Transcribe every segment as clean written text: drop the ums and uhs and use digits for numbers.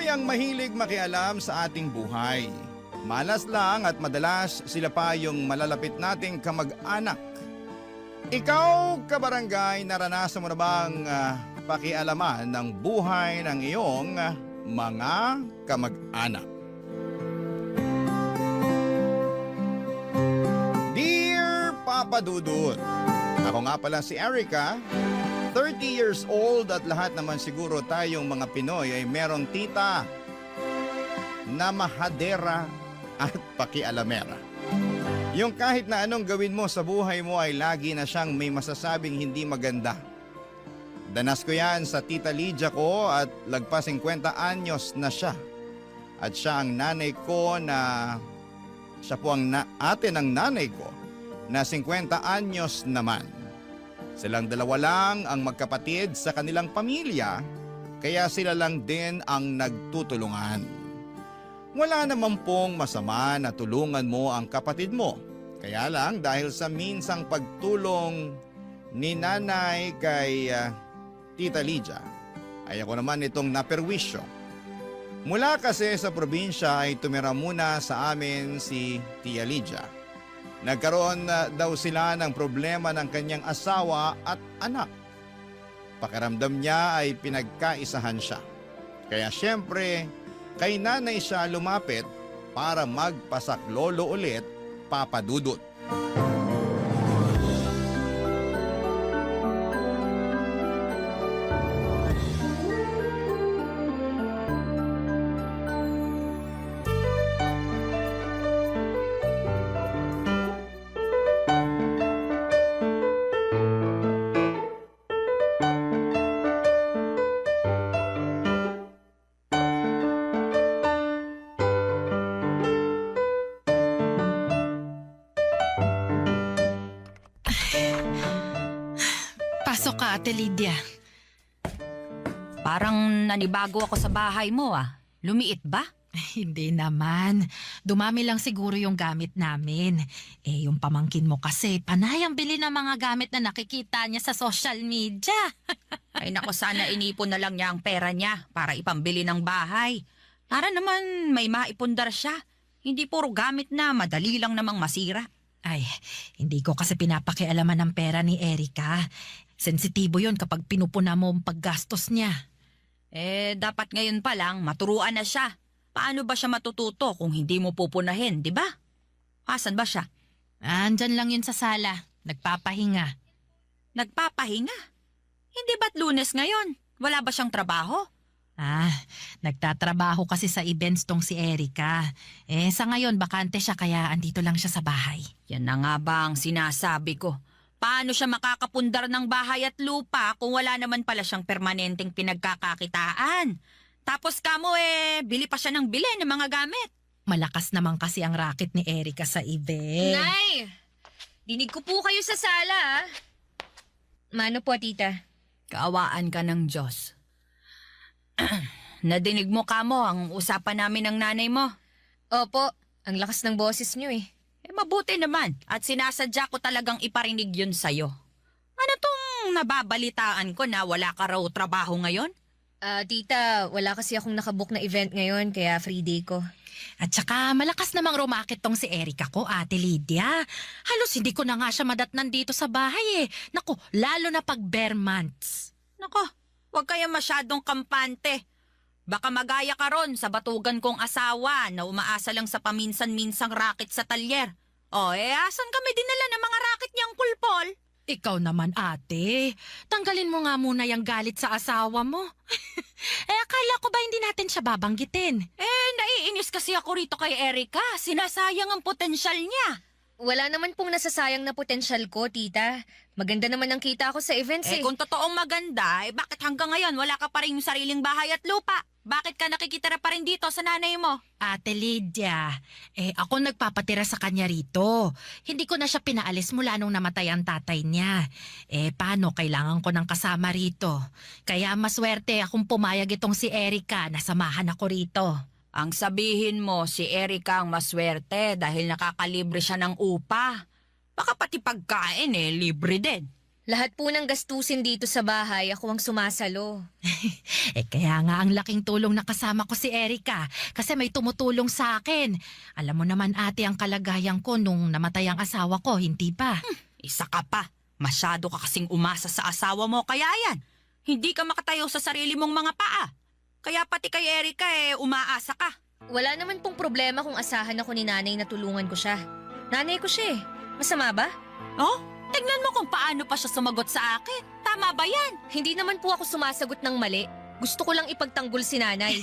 Marami ang mahilig makialam sa ating buhay. Malas lang at madalas sila pa yung malalapit nating kamag-anak. Ikaw, kabarangay, naranasan mo na bang pakialaman ng buhay ng iyong mga kamag-anak? Dear Papa Dudut, ako nga pala si Erica, 30 years old at lahat naman siguro tayong mga Pinoy ay merong tita na mahadera at pakialamera. Yung kahit na anong gawin mo sa buhay mo ay lagi na siyang may masasabing hindi maganda. Danas ko yan sa tita Lydia ko at lagpas 50 anyos na siya. At siya ang nanay ko na, siya po ang ate ng nanay ko na 50 anyos naman. Silang dalawa lang ang magkapatid sa kanilang pamilya, kaya sila lang din ang nagtutulungan. Wala naman pong masama na tulungan mo ang kapatid mo. Kaya lang dahil sa minsang pagtulong ni nanay kay Tita Lydia, ay ako naman itong naperwisyo. Mula kasi sa probinsya ay tumira muna sa amin si Tia Lydia. Nagkaroon daw sila ng problema ng kanyang asawa at anak. Pakiramdam niya ay pinagkaisahan siya. Kaya syempre, kay nanay siya lumapit para magpasaklolo ulit, Papa Dudut. Pasok ka, Ate Lydia. Parang nanibago ako sa bahay mo ah. Lumiit ba? Hindi naman. Dumami lang siguro yung gamit namin. Yung pamangkin mo kasi, panay ang bili ng mga gamit na nakikita niya sa social media. Ay nako, sana inipon na lang niya ang pera niya para ipambili ng bahay. Para naman may maipundar siya. Hindi puro gamit na madali lang namang masira. Ay, hindi ko kasi pinapakialaman ng pera ni Erica. Sensitibo yon kapag pinupuna mo ang paggastos niya. Dapat ngayon pa lang maturuan na siya. Paano ba siya matututo kung hindi mo pupunahin, di ba? Asan ba siya? Andyan lang yun sa sala. Nagpapahinga. Nagpapahinga? Hindi ba't Lunes ngayon? Wala ba siyang trabaho? Nagtatrabaho kasi sa events tong si Erica. Sa ngayon, bakante siya kaya andito lang siya sa bahay. Yan na nga ba ang sinasabi ko. Paano siya makakapundar ng bahay at lupa kung wala naman pala siyang permanenteng pinagkakakitaan? Tapos kamo bili pa siya ng bili ng mga gamit. Malakas naman kasi ang racket ni Erica sa event. Nay! Dinig ko po kayo sa sala, ah. Mano po, tita? Kaawaan ka ng Diyos. Nadinig mo kamo ang usapan namin ng nanay mo. Opo, ang lakas ng boses niyo eh. Mabuti naman at sinasadya ko talagang iparinig yun sa'yo. Ano tong nababalitaan ko na wala ka raw trabaho ngayon? Tita, wala kasi akong nakabook na event ngayon kaya free day ko. At saka malakas namang rumakit tong si Erica ko, Ate Lydia. Halos hindi ko na nga siya madatnan dito sa bahay eh. Naku, lalo na pag bare months. Nako, huwag kaya masyadong kampante. Baka magaya ka ron sa batugan kong asawa na umaasa lang sa paminsan-minsang racket sa talyer. Asan kami dinala ng mga racket niyang kulpol? Ikaw naman, ate. Tanggalin mo nga muna yung galit sa asawa mo. Akala ko ba hindi natin siya babanggitin? Naiinis kasi ako rito kay Erica. Sinasayang ang potensyal niya. Wala naman pong nasasayang na potensyal ko, tita. Maganda naman ang kita ko sa events eh. Kung totoong maganda, bakit hanggang ngayon wala ka pa rin yung sariling bahay at lupa? Bakit ka nakikitira pa rin dito sa nanay mo? Ate Lydia, ako nagpapatira sa kanya rito. Hindi ko na siya pinaalis mula nung namatay ang tatay niya. Paano kailangan ko ng kasama rito? Kaya maswerte akong pumayag itong si Erica na samahan ako rito. Ang sabihin mo, si Erica ang maswerte dahil nakakalibre siya ng upa. Baka pati pagkain libre din. Lahat po ng gastusin dito sa bahay, ako ang sumasalo. Kaya nga ang laking tulong na kasama ko si Erica kasi may tumutulong sa akin. Alam mo naman ate ang kalagayan ko nung namatay ang asawa ko, hindi pa? Isa ka pa. Masyado ka kasing umasa sa asawa mo, kaya yan. Hindi ka makatayo sa sarili mong mga paa. Kaya pati kay Erica umaasa ka. Wala naman pong problema kung asahan ako ni nanay na tulungan ko siya. Nanay ko siya eh. Masama ba? Oh, tignan mo kung paano pa siya sumagot sa akin. Tama ba yan? Hindi naman po ako sumasagot ng mali. Gusto ko lang ipagtanggol si nanay.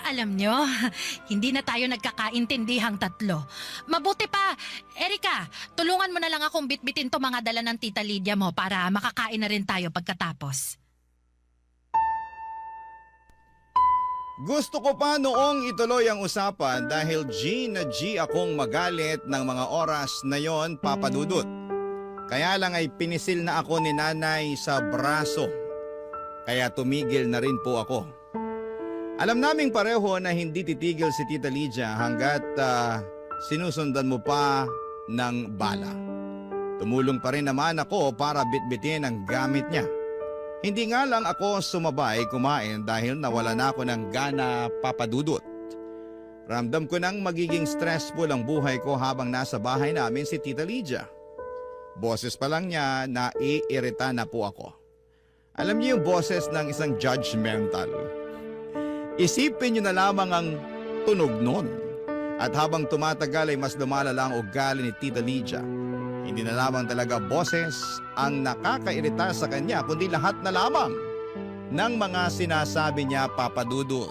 Alam nyo, hindi na tayo nagkakaintindihang tatlo. Mabuti pa, Erica, tulungan mo na lang akong bitbitin to mga dala ng Tita Lydia mo para makakain na rin tayo pagkatapos. Gusto ko pa noong ituloy ang usapan dahil G na G akong magalit ng mga oras na yon, Papa Dudut. Kaya lang ay pinisil na ako ni nanay sa braso. Kaya tumigil na rin po ako. Alam naming pareho na hindi titigil si Tita Lydia hanggat sinusundan mo pa ng bala. Tumulong pa rin naman ako para bitbitin ang gamit niya. Hindi nga lang ako sumabay kumain dahil nawala na ako ng gana, Papa Dudut. Ramdam ko nang magiging stressful ang buhay ko habang nasa bahay namin si Tita Lydia. Boses pa lang niya na iirita na po ako. Alam niyo yung boses ng isang judgmental. Isipin niyo na lamang ang tunog nun. At habang tumatagal ay mas lumalala ang ugali ni Tita Lydia. Hindi na lamang talaga boses ang nakakairita sa kanya kundi lahat na lamang ng mga sinasabi niya, Papa Dudut.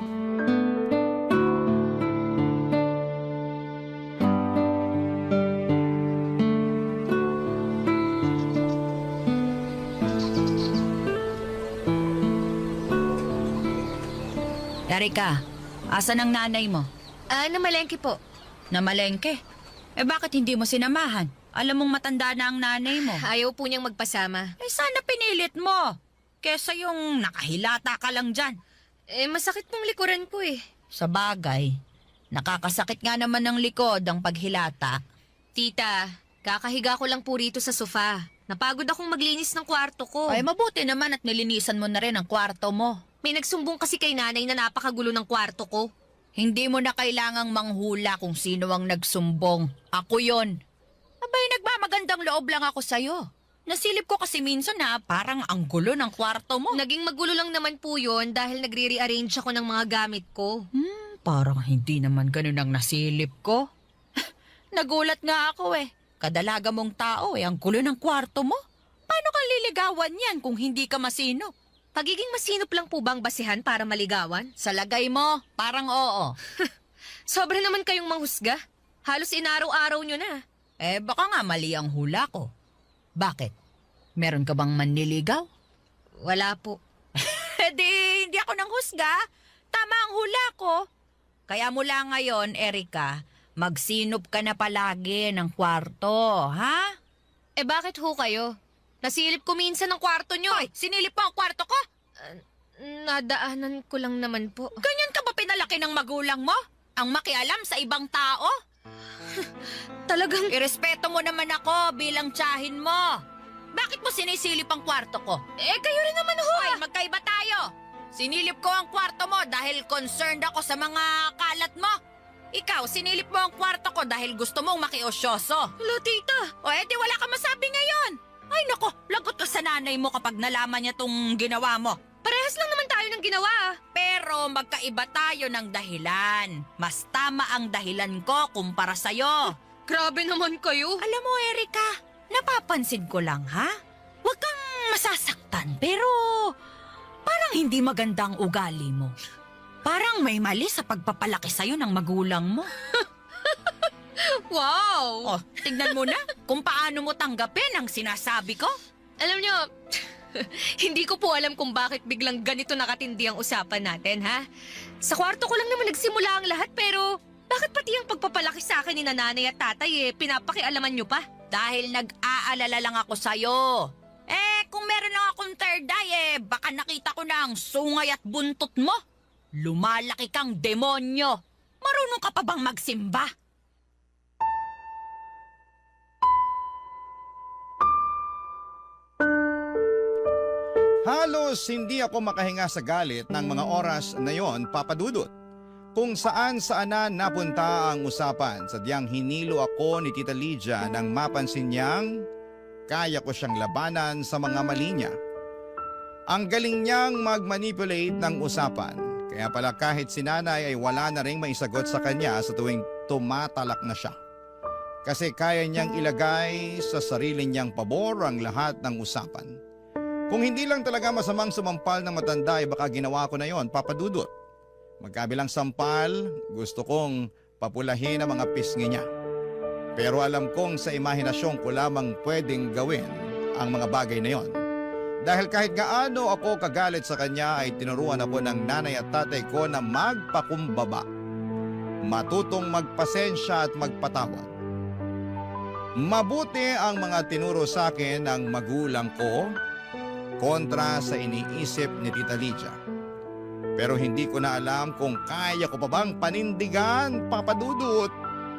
Erica, asan ang nanay mo? Namalengke po. Namalengke? Bakit hindi mo sinamahan? Alam mong matanda na ang nanay mo. Ayaw po niyang magpasama. Sana pinilit mo. Kesa yung nakahilata ka lang dyan. Masakit pong likuran ko eh. Sa bagay, nakakasakit nga naman ng likod ang paghilata. Tita, kakahiga ko lang po rito sa sofa. Napagod akong maglinis ng kwarto ko. Ay, mabuti naman at nilinisan mo na rin ang kwarto mo. May nagsumbong kasi kay nanay na napakagulo ng kwarto ko. Hindi mo na kailangang manghula kung sino ang nagsumbong. Ako yon. Abay, nagmamagandang loob lang ako sa'yo. Nasilip ko kasi minsan na parang ang gulo ng kwarto mo. Naging magulo lang naman po yun dahil nagre-rearrange ako ng mga gamit ko. Parang hindi naman ganun ang nasilip ko. Nagulat nga ako eh. Kadalaga mong tao ang gulo ng kwarto mo. Paano kang liligawan yan kung hindi ka masino? Pagiging masinop lang po bang basihan para maligawan? Sa lagay mo, parang oo. Sobra naman kayong manghusga. Halos inaraw-araw nyo na. Baka nga mali ang hula ko. Bakit? Meron ka bang manliligaw? Wala po. Hindi ako nang husga. Tama ang hula ko. Kaya mula ngayon, Erica, magsinop ka na palagi ng kwarto, ha? Bakit ho kayo? Nasilip ko minsan ng kwarto nyo. Hoy, sinilip mo ang kwarto ko? Nadaanan ko lang naman po. Ganyan ka ba pinalaki ng magulang mo? Ang makialam sa ibang tao? Talagang... Irespeto mo naman ako bilang tiyahin mo. Bakit mo sinisilip ang kwarto ko? kayo rin naman ho. Hoy, magkaiba tayo. Sinilip ko ang kwarto mo dahil concerned ako sa mga kalat mo. Ikaw, sinilip mo ang kwarto ko dahil gusto mong makiosyoso. Hello, tita. O di wala ka masabi ngayon. Ay nako, lagot ka sa nanay mo kapag nalaman niya tong ginawa mo. Parehas lang naman tayo ng ginawa. Pero magkaiba tayo ng dahilan. Mas tama ang dahilan ko kumpara sa'yo. Grabe naman kayo. Alam mo, Erica, napapansin ko lang, ha? Huwag kang masasaktan, pero parang hindi maganda ang ugali mo. Parang may mali sa pagpapalaki sa'yo ng magulang mo. Wow! Oh, tignan mo na kung paano mo tanggapin ang sinasabi ko. Alam nyo, hindi ko po alam kung bakit biglang ganito nakatindi ang usapan natin, ha? Sa kwarto ko lang naman nagsimula ang lahat, pero bakit pati ang pagpapalaki sa akin ni nanay at tatay pinapakialaman nyo pa? Dahil nag-aalala lang ako sa'yo. Kung meron lang akong third eye, baka nakita ko na ang sungay at buntot mo. Lumalaki kang demonyo. Marunong ka pa bang magsimba? Halos hindi ako makahinga sa galit ng mga oras na yon, Papa Dudut. Kung saan na napunta ang usapan, sadyang hinilo ako ni Tita Lydia nang mapansin niyang kaya ko siyang labanan sa mga mali niya. Ang galing niyang mag-manipulate ng usapan, kaya pala kahit si nanay ay wala na ring maisagot sa kanya sa tuwing tumatalak na siya. Kasi kaya niyang ilagay sa sarili niyang pabor ang lahat ng usapan. Kung hindi lang talaga masamang sumampal ng matanda ay baka ginawa ko na yon, Papa Dudut. Magkabilang sampal, gusto kong papulahin ang mga pisngi niya. Pero alam kong sa imahinasyon ko lamang pwedeng gawin ang mga bagay na yon. Dahil kahit gaano ako kagalit sa kanya ay tinuruan ako ng nanay at tatay ko na magpakumbaba. Matutong magpasensya at magpatawad. Mabuti ang mga tinuro sa akin ng magulang ko kontra sa iniisip ni Tita Lydia. Pero hindi ko na alam kung kaya ko pa bang panindigan, Papa Dudut,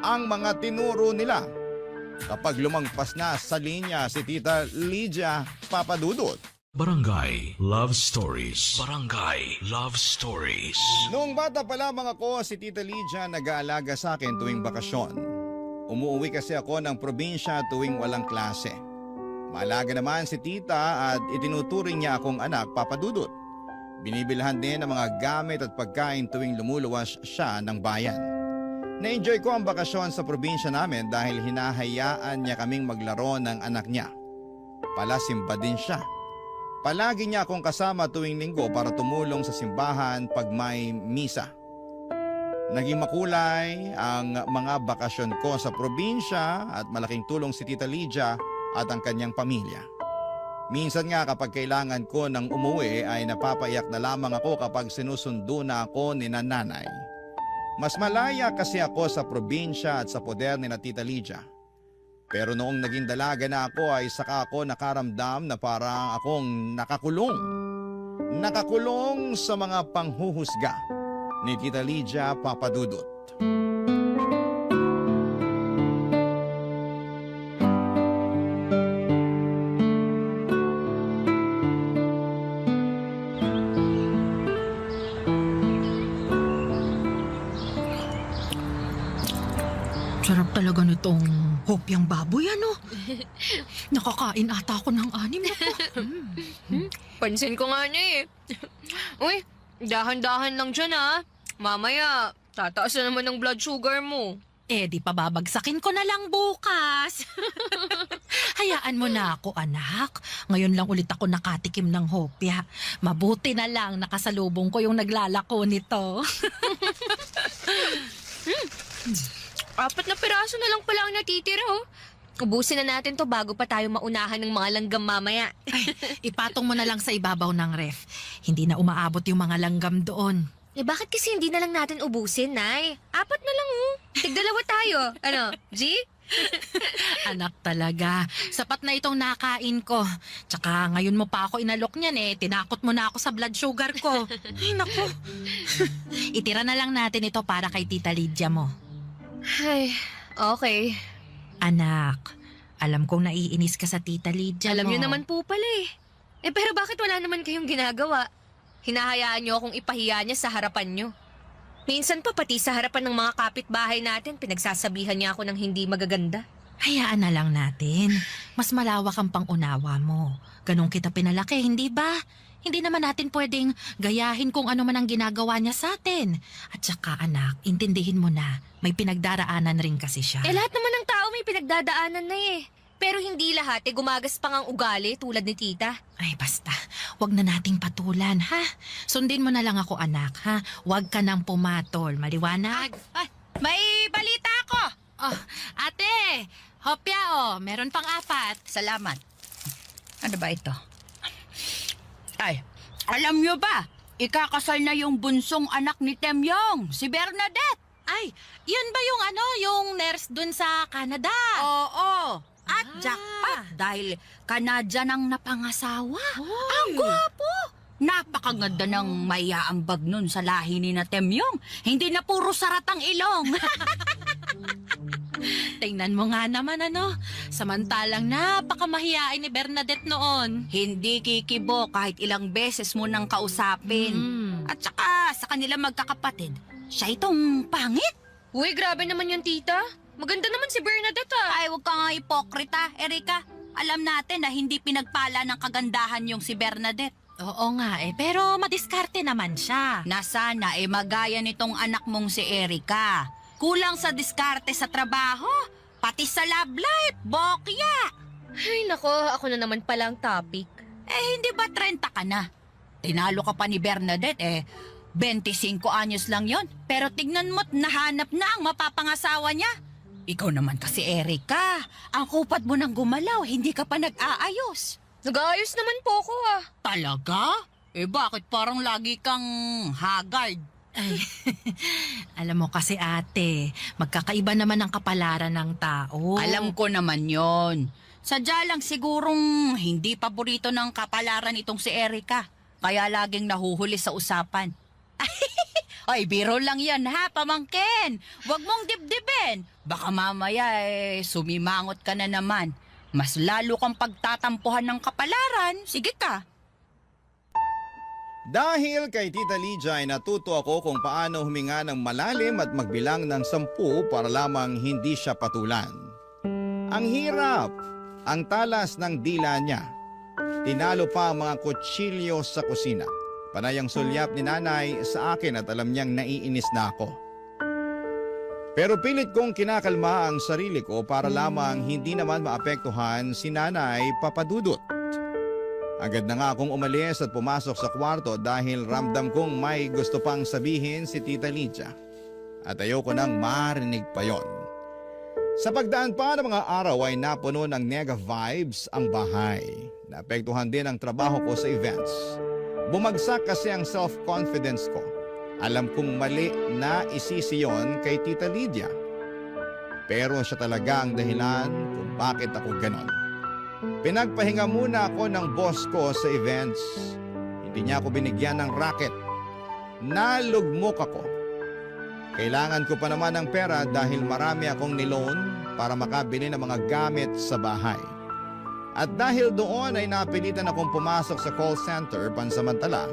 ang mga tinuro nila. Kapag lumagpas na sa linya si Tita Lydia, Papa Dudut. Barangay Love Stories. Barangay Love Stories. Noong bata pa lamang ako, si Tita Lydia nag-aalaga sa akin tuwing bakasyon. Umuwi kasi ako ng probinsya tuwing walang klase. Maalaga naman si Tita at itinuturing niya akong anak, Papa Dudut. Binibilhan din ng mga gamit at pagkain tuwing lumuluwas siya ng bayan. Na-enjoy ko ang bakasyon sa probinsya namin dahil hinahayaan niya kaming maglaro ng anak niya. Palasimba din siya. Palagi niya akong kasama tuwing linggo para tumulong sa simbahan pag may misa. Naging makulay ang mga bakasyon ko sa probinsya at malaking tulong si Tita Lydia at ang kanyang pamilya. Minsan nga kapag kailangan ko ng umuwi ay napapaiyak na lamang ako kapag sinusundo na ako ni nanay. Mas malaya kasi ako sa probinsya at sa poder ni na Tita Lydia. Pero noong naging dalaga na ako ay saka ako nakaramdam na parang akong nakakulong. Nakakulong sa mga panghuhusga ni Tita Lydia, Papa Dudut. Sarap talaga nitong hopyang baboy, ano? Nakakain ata ako ng anim na po. Pansin ko nga niya eh. Uy, dahan-dahan lang dyan ha. Mamaya, tataas na naman ang blood sugar mo. Eh, di pa babagsakin ko na lang bukas. Hayaan mo na ako, anak. Ngayon lang ulit ako nakatikim ng hopya. Mabuti na lang nakasalubong ko yung naglalako nito. 4 na piraso na lang pala ang natitira oh. Ubusin na natin to bago pa tayo maunahan ng mga langgam mamaya. Ipatong mo na lang sa ibabaw ng ref. Hindi na umaabot yung mga langgam doon. Eh bakit kasi hindi na lang natin ubusin, Nay? 4 na lang oh. Tig-2 tayo. Ano, G? Anak talaga. Sapat na itong nakain ko. Tsaka ngayon mo pa ako inalok niyan eh. Tinakot mo na ako sa blood sugar ko. Ay, naku. Itira na lang natin ito para kay Tita Lydia mo. Ay, okay. Anak, alam kong naiinis ka sa Tita Lydia Alam mo. niyo naman po pala eh. Eh pero bakit wala naman kayong ginagawa? Hinahayaan niyo akong ipahiya niya sa harapan niyo. Minsan pa pati sa harapan ng mga kapitbahay natin, pinagsasabihan niya ako ng hindi magaganda. Hayaan na lang natin. Mas malawak ang pangunawa mo. Ganun kita pinalaki, hindi ba? Hindi naman natin pwedeng gayahin kung ano man ang ginagawa niya sa atin. At saka anak, intindihin mo na, may pinagdaraanan rin kasi siya. Eh lahat naman ng tao may pinagdadaanan na eh. Pero hindi lahat gumagas pang ang ugali tulad ni tita. Ay basta, wag na nating patulan, ha? Sundin mo na lang ako anak, ha? Wag ka nang pumatol, maliwanag? Ay, may balita ako. Oh, ate, hopya oh, meron pang 4. Salamat. Ano ba ito? Ay, alam nyo ba? Ikakasal na yung bunsong anak ni Temyong, si Bernadette. Ay, yun ba yung yung nurse dun sa Canada? Oo. At jackpot dahil Canadian ang napangasawa. Ang gwapo! Napakaganda ng mayaambag nun sa lahi ni na Temyong. Hindi na puro sarat ang ilong. Tingnan mo nga naman samantalang napakamahiyain ni Bernadette noon. Hindi kikibo kahit ilang beses mo nang kausapin. At saka sa kanila magkakapatid, siya itong pangit. Uy, grabe naman yung tita. Maganda naman si Bernadette Ay, huwag ka nga ipokrita, Erika. Alam natin na hindi pinagpala ng kagandahan yung si Bernadette. Oo nga pero madiskarte naman siya. Na sana magaya nitong anak mong si Erika. Kulang sa diskarte sa trabaho, pati sa love life, bokya. Ay, nako, ako na naman pala ang topic. Hindi ba 30 ka na? Tinalo ka pa ni Bernadette 25 anyos lang yon. Pero tignan mo't nahanap na ang mapapangasawa niya. Ikaw naman kasi, Erika. Ang kupat mo nang gumalaw, hindi ka pa nag-aayos. Nag-aayos naman po ako Talaga? Bakit parang lagi kang haggard? Ay, alam mo kasi ate, magkakaiba naman ang kapalaran ng tao. Alam ko naman yon. Sadya lang sigurong hindi paborito ng kapalaran itong si Erika. Kaya laging nahuhuli sa usapan. Ay, biro lang yan ha, pamangkin. Huwag mong dibdibin. Baka mamaya sumimangot ka na naman. Mas lalo kang pagtatampuhan ng kapalaran. Sige ka. Dahil kay Tita Lydia ay natuto ako kung paano huminga ng malalim at magbilang ng 10 para lamang hindi siya patulan. Ang hirap, ang talas ng dila niya. Tinalo pa ang mga kutsilyo sa kusina. Panay ang sulyap ni nanay sa akin at alam niyang naiinis na ako. Pero pilit kong kinakalma ang sarili ko para lamang hindi naman maapektuhan si Nanay Papadudut. Agad na nga akong umalis at pumasok sa kwarto dahil ramdam kong may gusto pang sabihin si Tita Lydia. At ayoko nang marinig pa yon. Sa pagdaan pa ng mga araw ay napuno ng nega vibes ang bahay. Naapektuhan din ang trabaho ko sa events. Bumagsak kasi ang self-confidence ko. Alam kong mali na isisi yon kay Tita Lydia. Pero siya talaga ang dahilan kung bakit ako ganon. Pinagpahinga muna ako ng boss ko sa events. Hindi niya ako binigyan ng racket. Nalugmok ako. Kailangan ko pa naman ng pera dahil marami akong niloan para makabili ng mga gamit sa bahay. At dahil doon ay napilitan akong pumasok sa call center pansamantala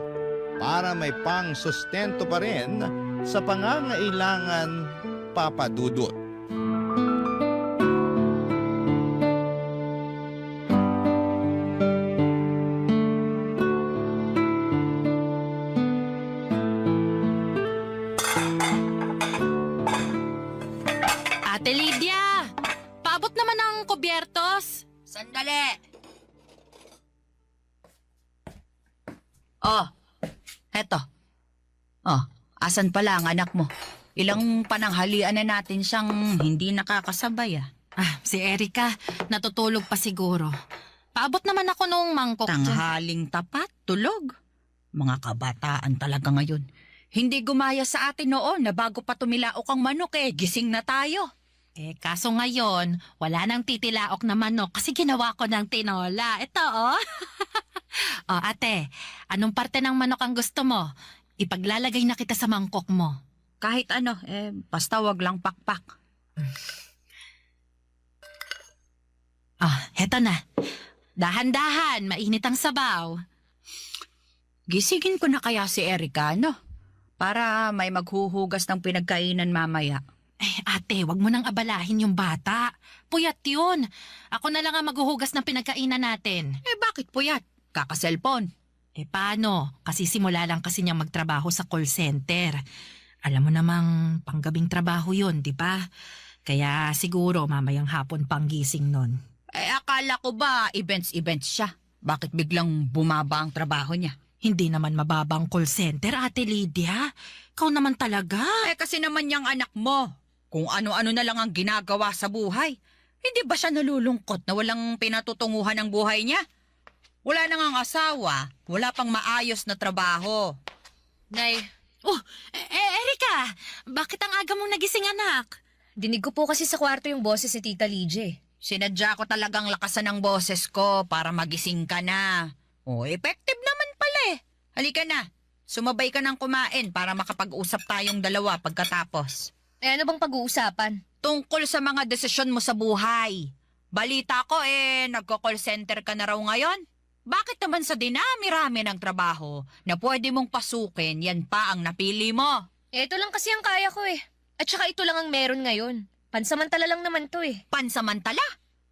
para may pang-sustento pa rin sa pangangailangan papadudot. Ate Lydia, paabot naman ang kubyertos. Sandali. Eto. Asan pala ang anak mo? Ilang pananghalian na natin siyang hindi nakakasabay Si Erika, natutulog pa siguro. Paabot naman ako nung mangkok dyan. Tanghaling tapat, tulog. Mga kabataan talaga ngayon. Hindi gumaya sa atin noon na bago pa tumilaok ang manok gising na tayo. Kaso ngayon, wala nang titilaok na manok kasi ginawa ko ng tinola. Ito, ate, anong parte ng manok ang gusto mo? Ipaglalagay na kita sa mangkok mo. Kahit ano, basta wag lang pakpak. Heto na. Dahan-dahan, mainit ang sabaw. Gisigin ko na kaya si Erika, no? Para may maghuhugas ng pinagkainan mamaya. Ate, wag mo nang abalahin yung bata. Puyat yun. Ako na lang ang maghuhugas ng pinagkainan natin. Bakit puyat? Kaka-cellphone. Paano? Kasi simula lang kasi niyang magtrabaho sa call center. Alam mo namang panggabing trabaho yun, di ba? Kaya siguro mamayang hapon pang gising nun. Akala ko ba events siya? Bakit biglang bumaba ang trabaho niya? Hindi naman mababang call center, Ate Lydia. Ikaw naman talaga. Kasi naman yung anak mo. Kung ano-ano na lang ang ginagawa sa buhay. Hindi ba siya nalulungkot na walang pinatutunguhan ng buhay niya? Wala na ngang asawa, wala pang maayos na trabaho. Nay, Erika, bakit ang aga mong nagising, anak? dinig ko po kasi sa kwarto yung boses si Tita Lydia. Sinadya ko talagang lakasan ng boses ko para magising ka na. Effective naman pala Halika na, sumabay ka ng kumain para makapag-usap tayong dalawa pagkatapos. Eh ano bang pag-uusapan? Tungkol sa mga desisyon mo sa buhay. Balita ko nagko-call center ka na raw ngayon. Bakit naman sa dinami-rami ng trabaho na pwede mong pasukin, yan pa ang napili mo? Ito lang kasi ang kaya ko eh. At saka ito lang ang meron ngayon. Pansamantala lang naman to eh. Pansamantala.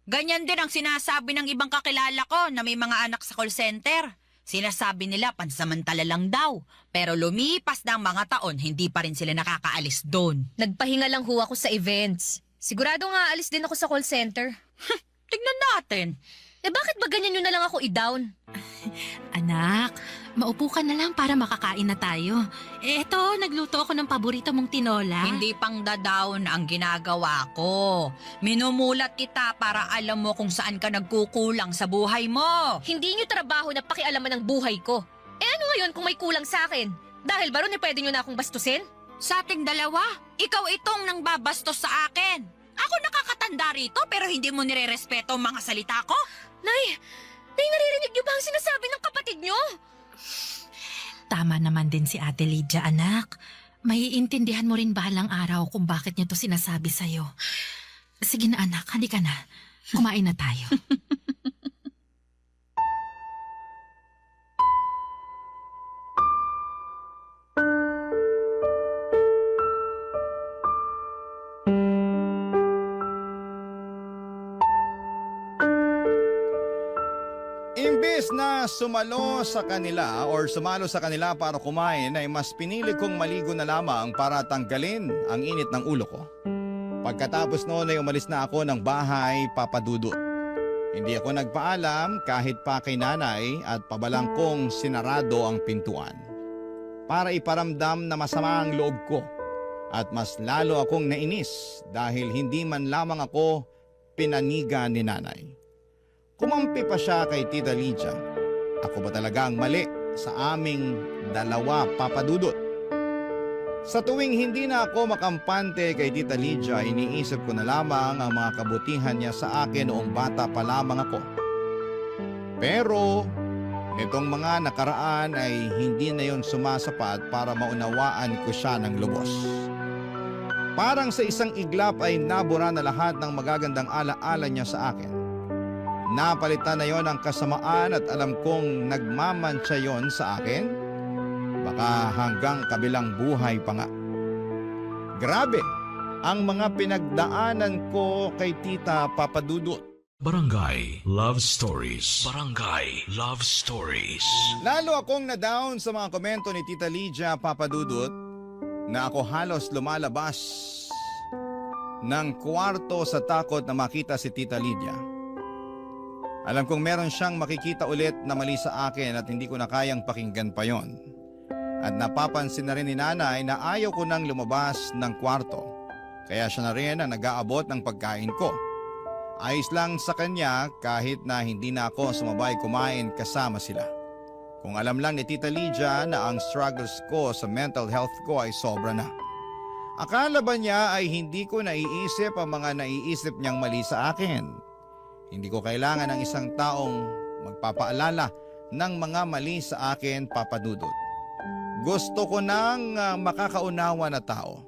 Ganyan din ang sinasabi ng ibang kakilala ko na may mga anak sa call center. Sinasabi nila pansamantala lang daw. Pero lumipas na ang mga taon, hindi pa rin sila nakakaalis doon. Nagpahinga lang ho ako sa events. Sigurado nga alis din ako sa call center. Tignan natin. Eh bakit ba ganyan nyo na lang ako i-down? Anak, maupo ka na lang para makakain na tayo. Eto, nagluto ako ng paborito mong tinola. Hindi pang dadown ang ginagawa ko. Minumulat kita para alam mo kung saan ka nagkukulang sa buhay mo. Hindi nyo trabaho na pakialaman ng buhay ko. Eh ano ngayon kung may kulang sa akin? Dahil ba ron pwede nyo na akong bastusin? Sa ating dalawa, ikaw itong nang babastos sa akin. Ako nakakatanda rito pero hindi mo nire-respeto ang mga salita ko. Nay, naririnig nyo ba ang sinasabi ng kapatid nyo? Tama naman din si Ate Lydia, anak. Maiintindihan mo rin bahalang araw kung bakit niya to sinasabi sa'yo. Sige na anak, halika na. Kumain na tayo. Imbes na sumalo sa kanila para kumain ay mas pinili kong maligo na lamang para tanggalin ang init ng ulo ko. Pagkatapos noon ay umalis na ako ng bahay, Papa Dudut. Hindi ako nagpaalam kahit pa kay nanay at pabalang kong sinarado ang pintuan. Para iparamdam na masama ang loob ko at mas lalo akong nainis dahil hindi man lamang ako pinaniga ni nanay. Kumampi pa siya kay Tita Lydia. Ako ba talaga ang mali sa aming dalawa, Papa Dudut? Sa tuwing hindi na ako makampante kay Tita Lydia, iniisip ko na lamang ang mga kabutihan niya sa akin noong bata pa lamang ako. Pero nitong mga nakaraan ay hindi na yon sumasapat para maunawaan ko siya ng lubos. Parang sa isang iglap ay nabura na lahat ng magagandang alaala niya sa akin. Napalitan na yon ang kasamaan at alam kong nagmamantsa yon sa akin. Baka hanggang kabilang buhay pa nga. Grabe ang mga pinagdaanan ko kay Tita Papa Dudut. Barangay Love Stories. Barangay Love Stories. Lalo akong na-down sa mga komento ni Tita Lydia, Papa Dudut, na ako halos lumalabas ng kwarto sa takot na makita si Tita Lydia. Alam kong meron siyang makikita ulit na mali sa akin at hindi ko na kayang pakinggan pa yon. At napapansin na rin ni nanay na ayaw ko nang lumabas ng kwarto. Kaya siya na rin ang nag-aabot ng pagkain ko. Ayos lang sa kanya kahit na hindi na ako sumabay kumain kasama sila. Kung alam lang ni Tita Lydia na ang struggles ko sa mental health ko ay sobra na. Akala ba niya ay hindi ko naiisip ang mga naiisip niyang mali sa akin? Hindi ko kailangan ng isang taong magpapaalala ng mga mali sa akin, Papa Dudut. Gusto ko nang makakaunawa na tao.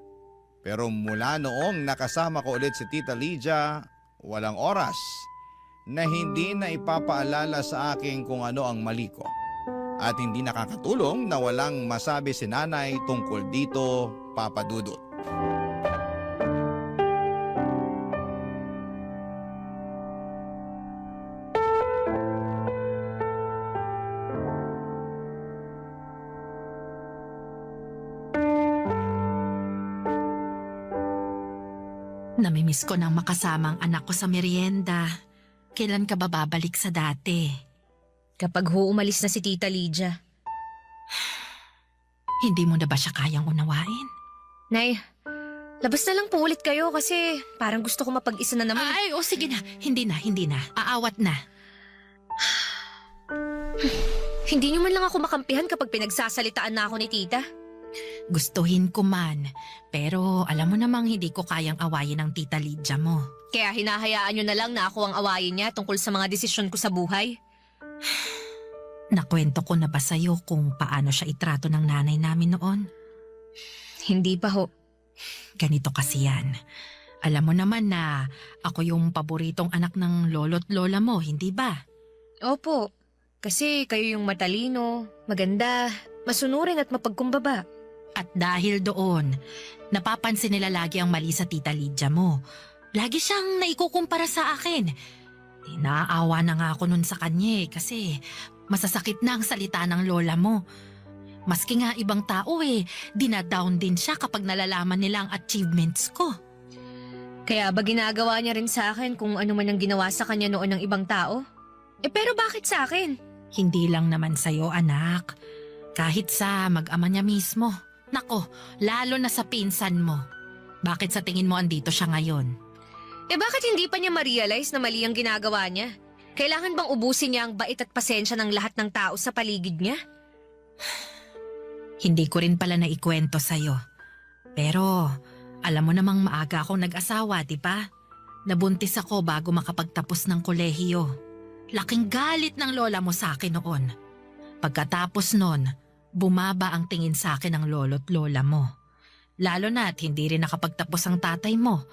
Pero mula noong nakasama ko ulit si Tita Lydia, walang oras na hindi na ipapaalala sa akin kung ano ang mali ko. At hindi nakakatulong na walang masabi si nanay tungkol dito, Papa Dudut. Namimiss ko nang makasama ang anak ko sa merienda. Kailan ka ba babalik sa dati? Kapag umalis na si Tita Lydia. Hindi mo na ba siya kayang unawain? Nay, labas na lang po ulit kayo kasi parang gusto ko mapag-isa na naman. Ay, sige na. Hindi na. Aawat na. Hindi niyo man lang ako makampihan kapag pinagsasalitaan na ako ni Tita. Gustuhin ko man. Pero alam mo namang hindi ko kayang awayin ang Tita Lydia mo. Kaya hinahayaan niyo na lang na ako ang awayin niya tungkol sa mga desisyon ko sa buhay. Nakwento ko na ba sa'yo kung paano siya itrato ng nanay namin noon? Hindi pa ho. Ganito kasi yan. Alam mo naman na ako yung paboritong anak ng lolo't lola mo, hindi ba? Opo, kasi kayo yung matalino, maganda, masunurin at mapagkumbaba. At dahil doon, napapansin nila lagi ang mali sa tita Lydia mo. Lagi siyang naikukumpara sa akin. Naaawa na nga ako nun sa kanya kasi masasakit na ang salita ng lola mo. Maski nga ibang tao dinadown din siya kapag nalalaman nila ang achievements ko. Kaya ba ginagawa niya rin sa akin kung ano man ang ginawa sa kanya noon ng ibang tao? Pero bakit sa akin? Hindi lang naman sa'yo, anak. Kahit sa mag-ama niya mismo. Nako, lalo na sa pinsan mo. Bakit sa tingin mo andito siya ngayon? Bakit hindi pa niya ma-realize na mali ang ginagawa niya? Kailangan bang ubusin niya ang bait at pasensya ng lahat ng tao sa paligid niya? Hindi ko rin pala naikwento sa'yo. Pero alam mo namang maaga akong nag-asawa, di ba? Nabuntis ako bago makapagtapos ng kolehiyo. Laking galit ng lola mo sa akin noon. Pagkatapos nun, bumaba ang tingin sa akin ng lolo't lola mo. Lalo na't hindi rin nakapagtapos ang tatay mo.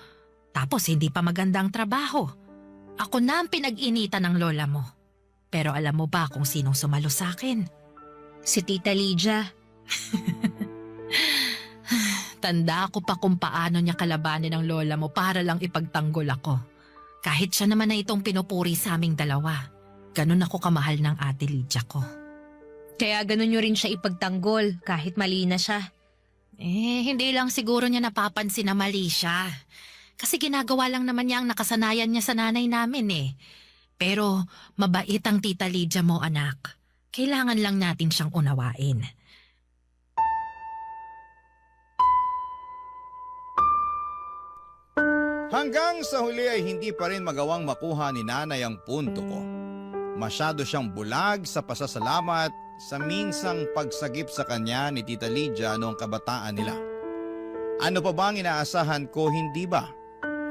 Tapos hindi pa maganda ang trabaho. Ako na ang pinag-initan ng lola mo. Pero alam mo ba kung sinong sumalo sa akin? Si Tita Lydia. Tanda ko pa kung paano niya kalabanin ang lola mo para lang ipagtanggol ako. Kahit siya naman na itong pinupuri sa aming dalawa. Ganun ako kamahal ng ate Lydia ko. Kaya ganun nyo rin siya ipagtanggol kahit mali na siya. Hindi lang siguro niya napapansin na mali siya. Kasi ginagawa lang naman niya ang nakasanayan niya sa nanay namin. Pero mabait ang tita Lydia mo, anak. Kailangan lang natin siyang unawain. Hanggang sa huli ay hindi pa rin magawang makuha ni nanay ang punto ko. Masyado siyang bulag sa pasasalamat sa minsang pagsagip sa kanya ni Tita Lydia noong kabataan nila. Ano pa bang inaasahan ko, hindi ba?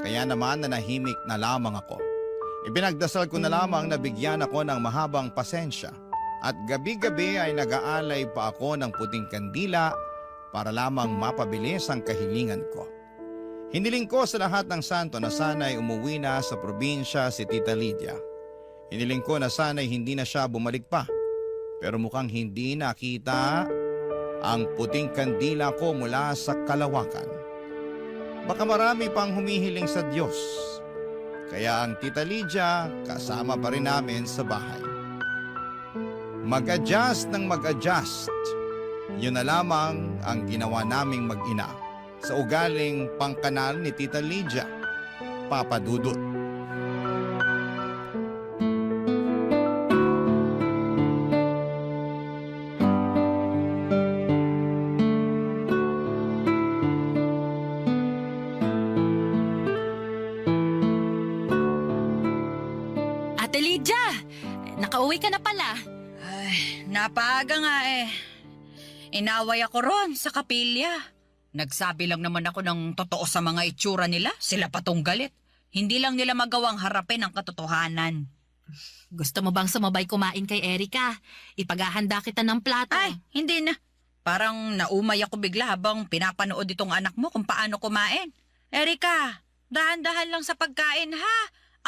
Kaya naman nanahimik na lamang ako. Ibinagdasal ko na lamang na bigyan ako ng mahabang pasensya at gabi-gabi ay nag-aalay pa ako ng puting kandila para lamang mapabilis ang kahilingan ko. Hiniling ko sa lahat ng santo na sana'y umuwi na sa probinsya si Tita Lydia. Hiniling ko na sana'y hindi na siya bumalik pa. Pero mukhang hindi nakita ang puting kandila ko mula sa kalawakan. Baka marami pang humihiling sa Diyos. Kaya ang Tita Lydia kasama pa rin namin sa bahay. Mag-adjust ng mag-adjust. Yun na lamang ang ginawa naming mag-ina sa ugaling pangkanal ni Tita Lydia, Papa Dudut. Ate Lydia! Nakauwi ka na pala. Napaaga nga Inaway ako ron sa kapilya. Nagsabi lang naman ako ng totoo sa mga itsura nila. Sila patong galit. Hindi lang nila magawang harapin ang katotohanan. Gusto mo bang sumabay kumain kay Erika? Ipaghahanda kita ng plato. Ay, hindi na. Parang naumay ako bigla habang pinapanood itong anak mo kung paano kumain. Erika, dahan-dahan lang sa pagkain ha.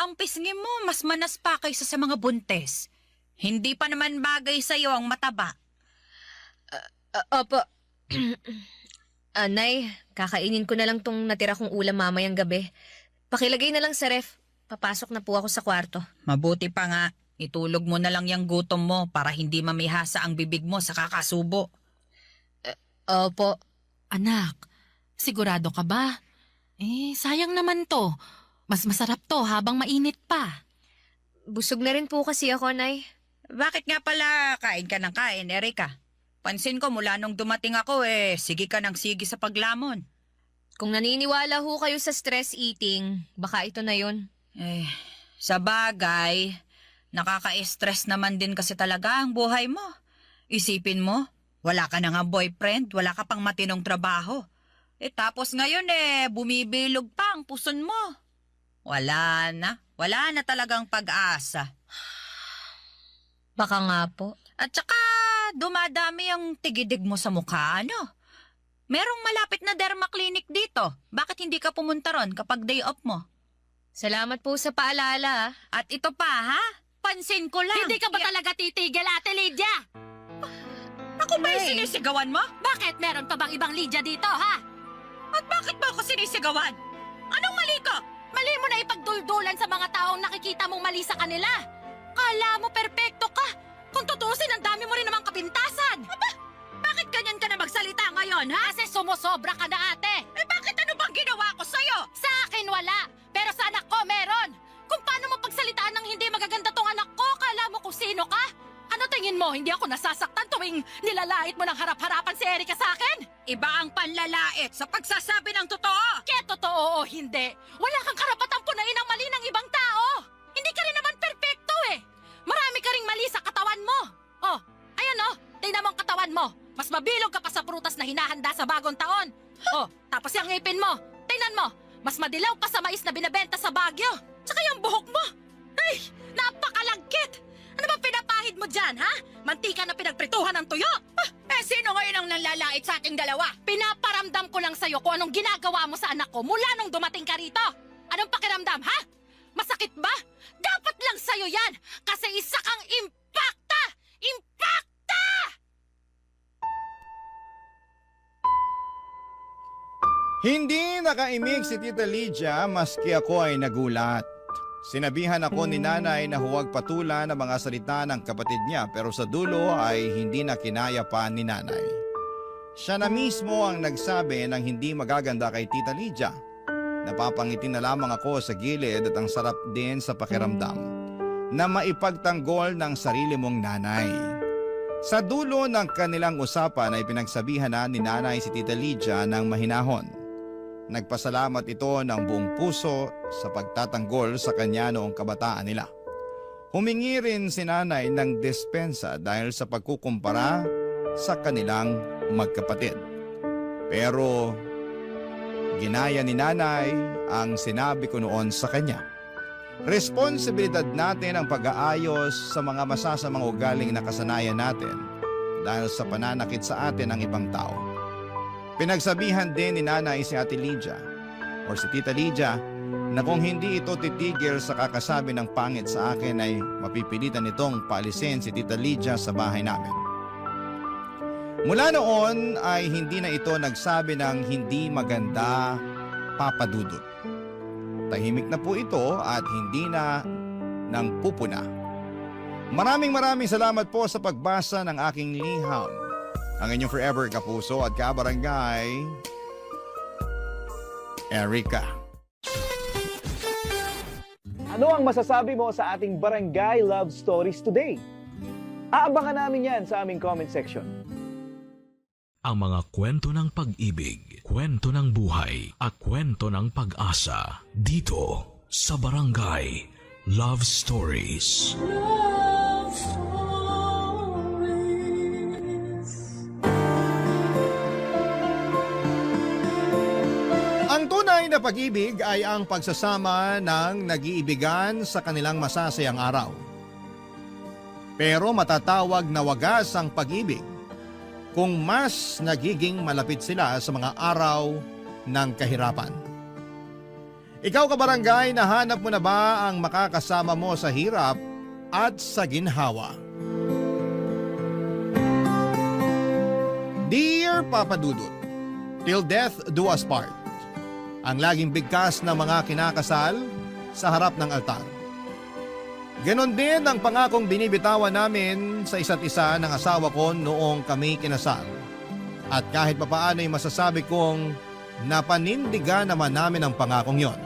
Ang pisngi mo mas manas pa kaysa sa mga buntes. Hindi pa naman bagay sa iyo ang mataba. Opo. Nay, kakainin ko na lang tong natira kong ulam mamayang gabi. Pakilagay na lang sa ref. Papasok na po ako sa kwarto. Mabuti pa nga, itulog mo na lang yung gutom mo para hindi mamihasa ang bibig mo sa kakasubo. Opo. Anak, sigurado ka ba? Sayang naman to. Mas masarap to habang mainit pa. Busog na rin po kasi ako, Nay. Bakit nga pala kain ka ng kain, Erika? Pansin ko mula nung dumating ako sige ka ng sige sa paglamon. Kung naniniwala ho kayo sa stress eating, baka ito na yun. Sa bagay, nakaka-stress naman din kasi talaga ang buhay mo. Isipin mo, wala ka na nga boyfriend, wala ka pang matinong trabaho. Tapos ngayon bumibilog pa ang puson mo. Wala na talagang pag-asa. Baka nga po. At saka dumadami ang tigidig mo sa mukha, ano? Merong malapit na derma clinic dito. dito. Bakit hindi ka pumunta ron kapag day off mo? Salamat po sa paalala. At ito pa, ha? Pansin ko lang. Hindi ka ba talaga titigil, Ate Lydia? Ako ba yung sinisigawan mo? Bakit meron pa bang ibang Lydia dito, ha? At bakit mo ako sinisigawan? Anong mali ko? Mali mo na ipagduldulan sa mga taong nakikita mong mali sa kanila. Kala mo perpekto ka. Kung tutusin, ang dami mo rin namang kapintasan. Bakit ganyan ka na magsalita ngayon, ha? Kasi sumusobra ka na, ate. Eh bakit ano bang ginawa ko sa'yo? Sa akin wala, pero sa anak ko meron. Kung paano mo pagsalitaan ng hindi magaganda tong anak ko, kala mo kung sino ka? Ano tingin mo, hindi ako nasasaktan tuwing nilalait mo ng harap-harapan si Erika sa akin? Iba ang panlalait sa pagsasabi ng totoo. Kaya totoo o hindi, wala kang karapatang punain ang mali ng ibang tao. Hindi ka rin naman perpekto eh. Marami ka ring mali sa katawan mo. Oh, ayan oh, tingnan mo ang katawan mo. Mas mabilog ka pa sa prutas na hinahanda sa bagong taon. Oh, tapos yung ngipin mo, tingnan mo, mas madilaw pa sa mais na binebenta sa Baguio. Tsaka yung buhok mo. Ay, napakalagkit. Ano ba pinapahid mo dyan, ha? Mantika na pinagprituhan ng tuyo. Eh sino ngayon ang nanlalait sa ating dalawa? Pinaparamdam ko lang sa'yo kung anong ginagawa mo sa anak ko mula nung dumating ka rito. Anong pakiramdam, ha? Masakit ba? Dapat lang sa'yo yan kasi isa kang impacta! Impacta! Hindi nakaimik si Tita Lydia maski ako ay nagulat. Sinabihan ako ni nanay na huwag patulan ang mga salita ng kapatid niya pero sa dulo ay hindi na kinaya pa ni nanay. Siya na mismo ang nagsabi ng hindi magaganda kay Tita Lydia. Napapangiti na lamang ako sa gilid at ang sarap din sa pakiramdam na maipagtanggol ng sarili mong nanay. Sa dulo ng kanilang usapan ay pinagsabihan na ni nanay si Tita Lydia ng mahinahon. Nagpasalamat ito ng buong puso sa pagtatanggol sa kanya noong kabataan nila. Humingi rin si nanay ng dispensa dahil sa pagkukumpara sa kanilang magkapatid. Pero ginaya ni nanay ang sinabi ko noon sa kanya. Responsibilidad natin ang pag-aayos sa mga masasamang ugaling na kasanayan natin dahil sa pananakit sa atin ng ibang tao. Pinagsabihan din ni nanay si Ate Lydia o si Tita Lydia na kung hindi ito titigil sa kakasabi ng pangit sa akin ay mapipilitan itong paalisin si Tita Lydia sa bahay namin. Mula noon ay hindi na ito nagsabi ng hindi maganda, Papa Dudut. Tahimik na po ito at hindi na nang pupuna. Maraming salamat po sa pagbasa ng aking liham. Ang inyong forever kapuso at kabarangay, Erika. Ano ang masasabi mo sa ating Barangay Love Stories today? Aabangan namin yan sa aming comment section. Ang mga kwento ng pag-ibig, kwento ng buhay, at kwento ng pag-asa dito sa Barangay Love Stories. Ang tunay na pag-ibig ay ang pagsasama ng nag-iibigan sa kanilang masasayang araw. Pero matatawag na wagas ang pag-ibig kung mas nagiging malapit sila sa mga araw ng kahirapan. Ikaw kabarangay, nahanap mo na ba ang makakasama mo sa hirap at sa ginhawa? Dear Papa Dudut, till death do us part. Ang laging bigkas ng mga kinakasal sa harap ng altar. Ganon din ang pangakong binibitawan namin sa isa't isa ng asawa ko noong kami kinasal. At kahit papaano ay masasabi kong napanindigan naman namin ang pangakong yon.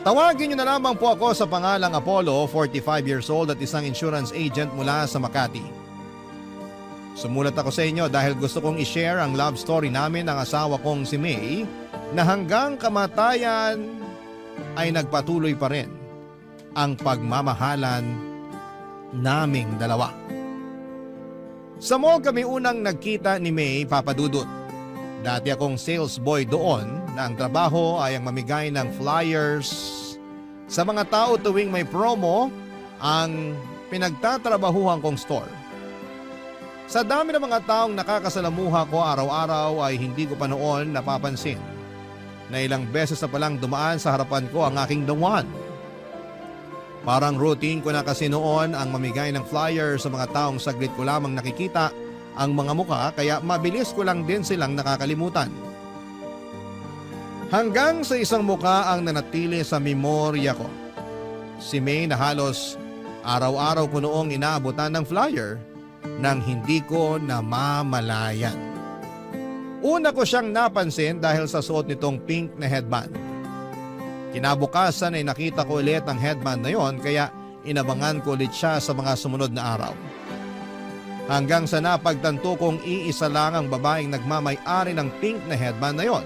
Tawagin niyo na lamang po ako sa pangalang Apollo, 45 years old at isang insurance agent mula sa Makati. Sumulat ako sa inyo dahil gusto kong i-share ang love story namin ng asawa kong si May na hanggang kamatayan ay nagpatuloy pa rin ang pagmamahalan naming dalawa. Sa mall kami unang nagkita ni May, Papa Dudut. Dati akong sales boy doon na ang trabaho ay ang mamigay ng flyers sa mga tao tuwing may promo ang pinagtatrabahuhan kong store. Sa dami ng mga taong nakakasalamuha ko araw-araw ay hindi ko pa noon napapansin na ilang beses na palang dumaan sa harapan ko ang aking the one. Parang routine ko na kasi noon ang mamigay ng flyer sa mga taong saglit ko lamang nakikita ang mga mukha kaya mabilis ko lang din silang nakakalimutan. Hanggang sa isang mukha ang nanatili sa memorya ko. Si May na halos araw-araw ko noong inaabutan ng flyer nang hindi ko namamalayan. Una ko siyang napansin dahil sa suot nitong pink na headband. Kinabukasan ay nakita ko ulit ang headband na yon kaya inabangan ko ulit siya sa mga sumunod na araw. Hanggang sa napagtanto kong iisa lang ang babaeng nagmamay-ari ng pink na headband na yon.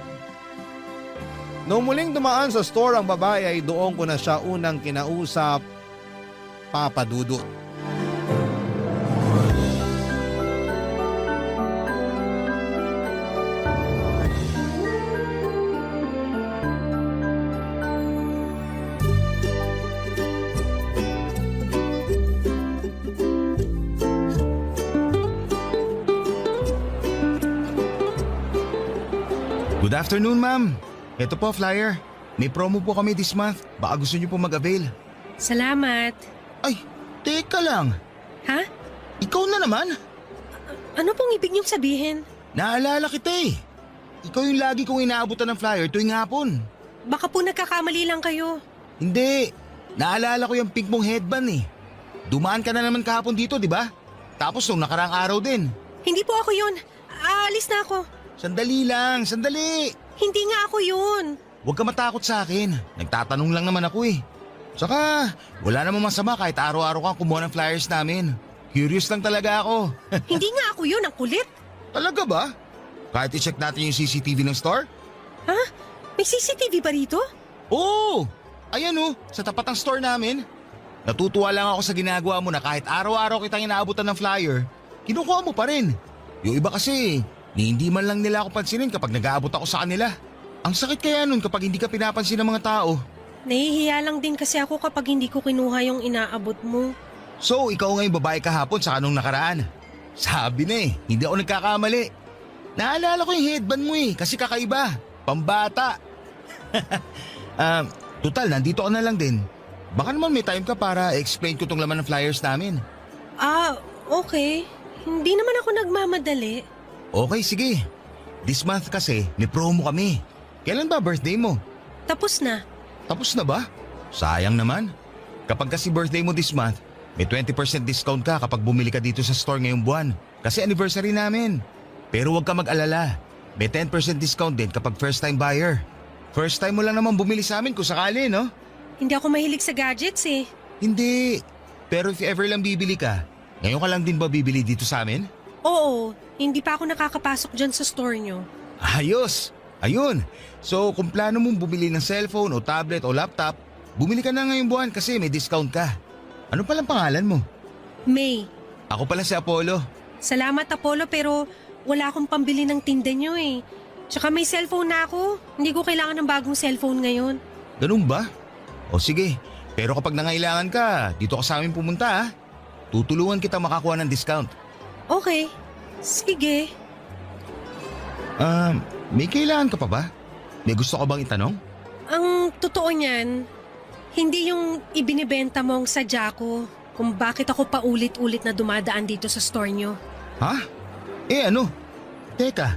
Noong muling dumaan sa store ang babae ay doon ko na siya unang kinausap, Papa Dudut. Good afternoon, ma'am. Ito po, flyer. May promo po kami this month. Baka gusto niyo po mag-avail. Salamat. Ay, teka lang. Ha? Ikaw na naman. Ano pong ibig niyong sabihin? Naalala kita eh. Ikaw yung lagi kong inaabutan ng flyer tuwing hapon. Baka po nagkakamali lang kayo. Hindi. Naalala ko yung pink mong headband eh. Dumaan ka na naman kahapon dito, di ba? Tapos nung nakaraang araw din. Hindi po ako yun. Aalis na ako. Sandali lang, sandali. Hindi nga ako yun. Huwag ka matakot sa akin. Nagtatanong lang naman ako eh. Saka, wala namang masama kahit araw-araw kang kumuha ng flyers namin. Curious lang talaga ako. Hindi nga ako yun, ang kulit. Talaga ba? Kahit i-check natin yung CCTV ng store? Ha? May CCTV ba rito? Oo! Ayan oh, sa tapat ng store namin. Natutuwa lang ako sa ginagawa mo na kahit araw-araw kitang inaabutan ng flyer, kinukuha mo pa rin. Yung iba kasi, ni hindi man lang nila ako pansinin kapag nag-aabot ako sa kanila. Ang sakit kaya nun kapag hindi ka pinapansin ng mga tao. Nahihiya lang din kasi ako kapag hindi ko kinuha yung inaabot mo. So, ikaw nga yung babae kahapon sa kanong nakaraan. Sabi na eh, hindi ako nagkakamali. Naalala ko yung headband mo eh, kasi kakaiba. Pambata. Total, nandito ka na lang din. Baka naman may time ka para explain ko tong laman ng flyers namin. Okay. Hindi naman ako nagmamadali. Okay, sige. This month kasi, may promo kami. Kailan ba birthday mo? Tapos na. Tapos na ba? Sayang naman. Kapag kasi birthday mo this month, may 20% discount ka kapag bumili ka dito sa store ngayong buwan. Kasi anniversary namin. Pero huwag ka mag-alala. May 10% discount din kapag first time buyer. First time mo lang naman bumili sa amin kung sakali, no? Hindi ako mahilig sa gadgets eh. Hindi. Pero if ever lang bibili ka, ngayon ka lang din ba bibili dito sa amin? Oo, hindi pa ako nakakapasok dyan sa store nyo. Ayos! Ayun! So kung plano mong bumili ng cellphone o tablet o laptop, bumili ka na ngayong buwan kasi may discount ka. Ano palang pangalan mo? May. Ako pala si Apollo. Salamat Apollo pero wala akong pambili ng tinda nyo eh. Tsaka may cellphone na ako. Hindi ko kailangan ng bagong cellphone ngayon. Ganun ba? O sige, pero kapag nangailangan ka, dito ka sa amin pumunta ha. Tutulungan kita makakuha ng discount. Okay. Sige. May kailangan ka pa ba? May gusto ka bang itanong? Ang totoo niyan, hindi yung ibinibenta mo ang sadya ko kung bakit ako paulit-ulit na dumadaan dito sa store nyo. Ha? Ano? Teka,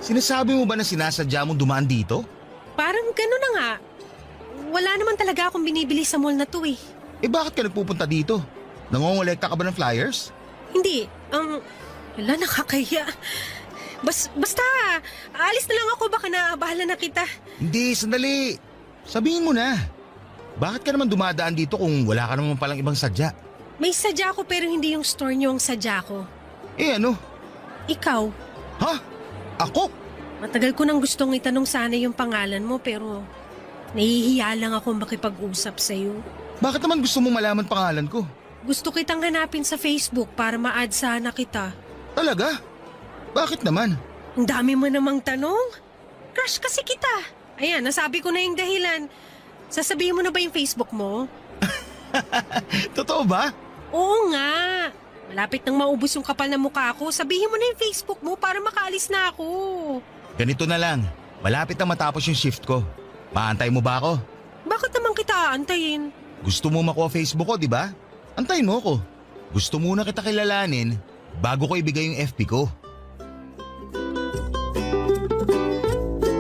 sinasabi mo ba na sinasadya mong dumaan dito? Parang gano'n na nga. Wala naman talaga akong binibili sa mall na to eh. Bakit ka nagpupunta dito? Nangongolekta ka ba ng flyers? Hindi. Wala, nakakahiya. Basta, aalis na lang ako, baka naabahala na kita. Hindi, sandali. Sabihin mo na. Bakit ka naman dumadaan dito kung wala ka naman palang ibang sadya? May sadya ko pero hindi yung store nyo ang sadya ko. Ano? Ikaw. Ha? Ako? Matagal ko nang gustong itanong sana yung pangalan mo pero nahihiya lang ako makipag-usap sa'yo. Bakit naman gusto mong malaman pangalan ko? Gusto kitang hanapin sa Facebook para ma-add sana kita. Talaga? Bakit naman? Ang dami mo namang tanong. Crush kasi kita. Ayan, nasabi ko na yung dahilan. Sasabihin mo na ba yung Facebook mo? Totoo ba? Oo nga. Malapit nang maubos yung kapal na mukha ko. Sabihin mo na yung Facebook mo para makaalis na ako. Ganito na lang, malapit na matapos yung shift ko. Maantay mo ba ako? Bakit naman kita aantayin? Gusto mo makuha Facebook ko, di ba? Antayin mo ko. Gusto muna kita kilalanin bago ko ibigay yung FB ko.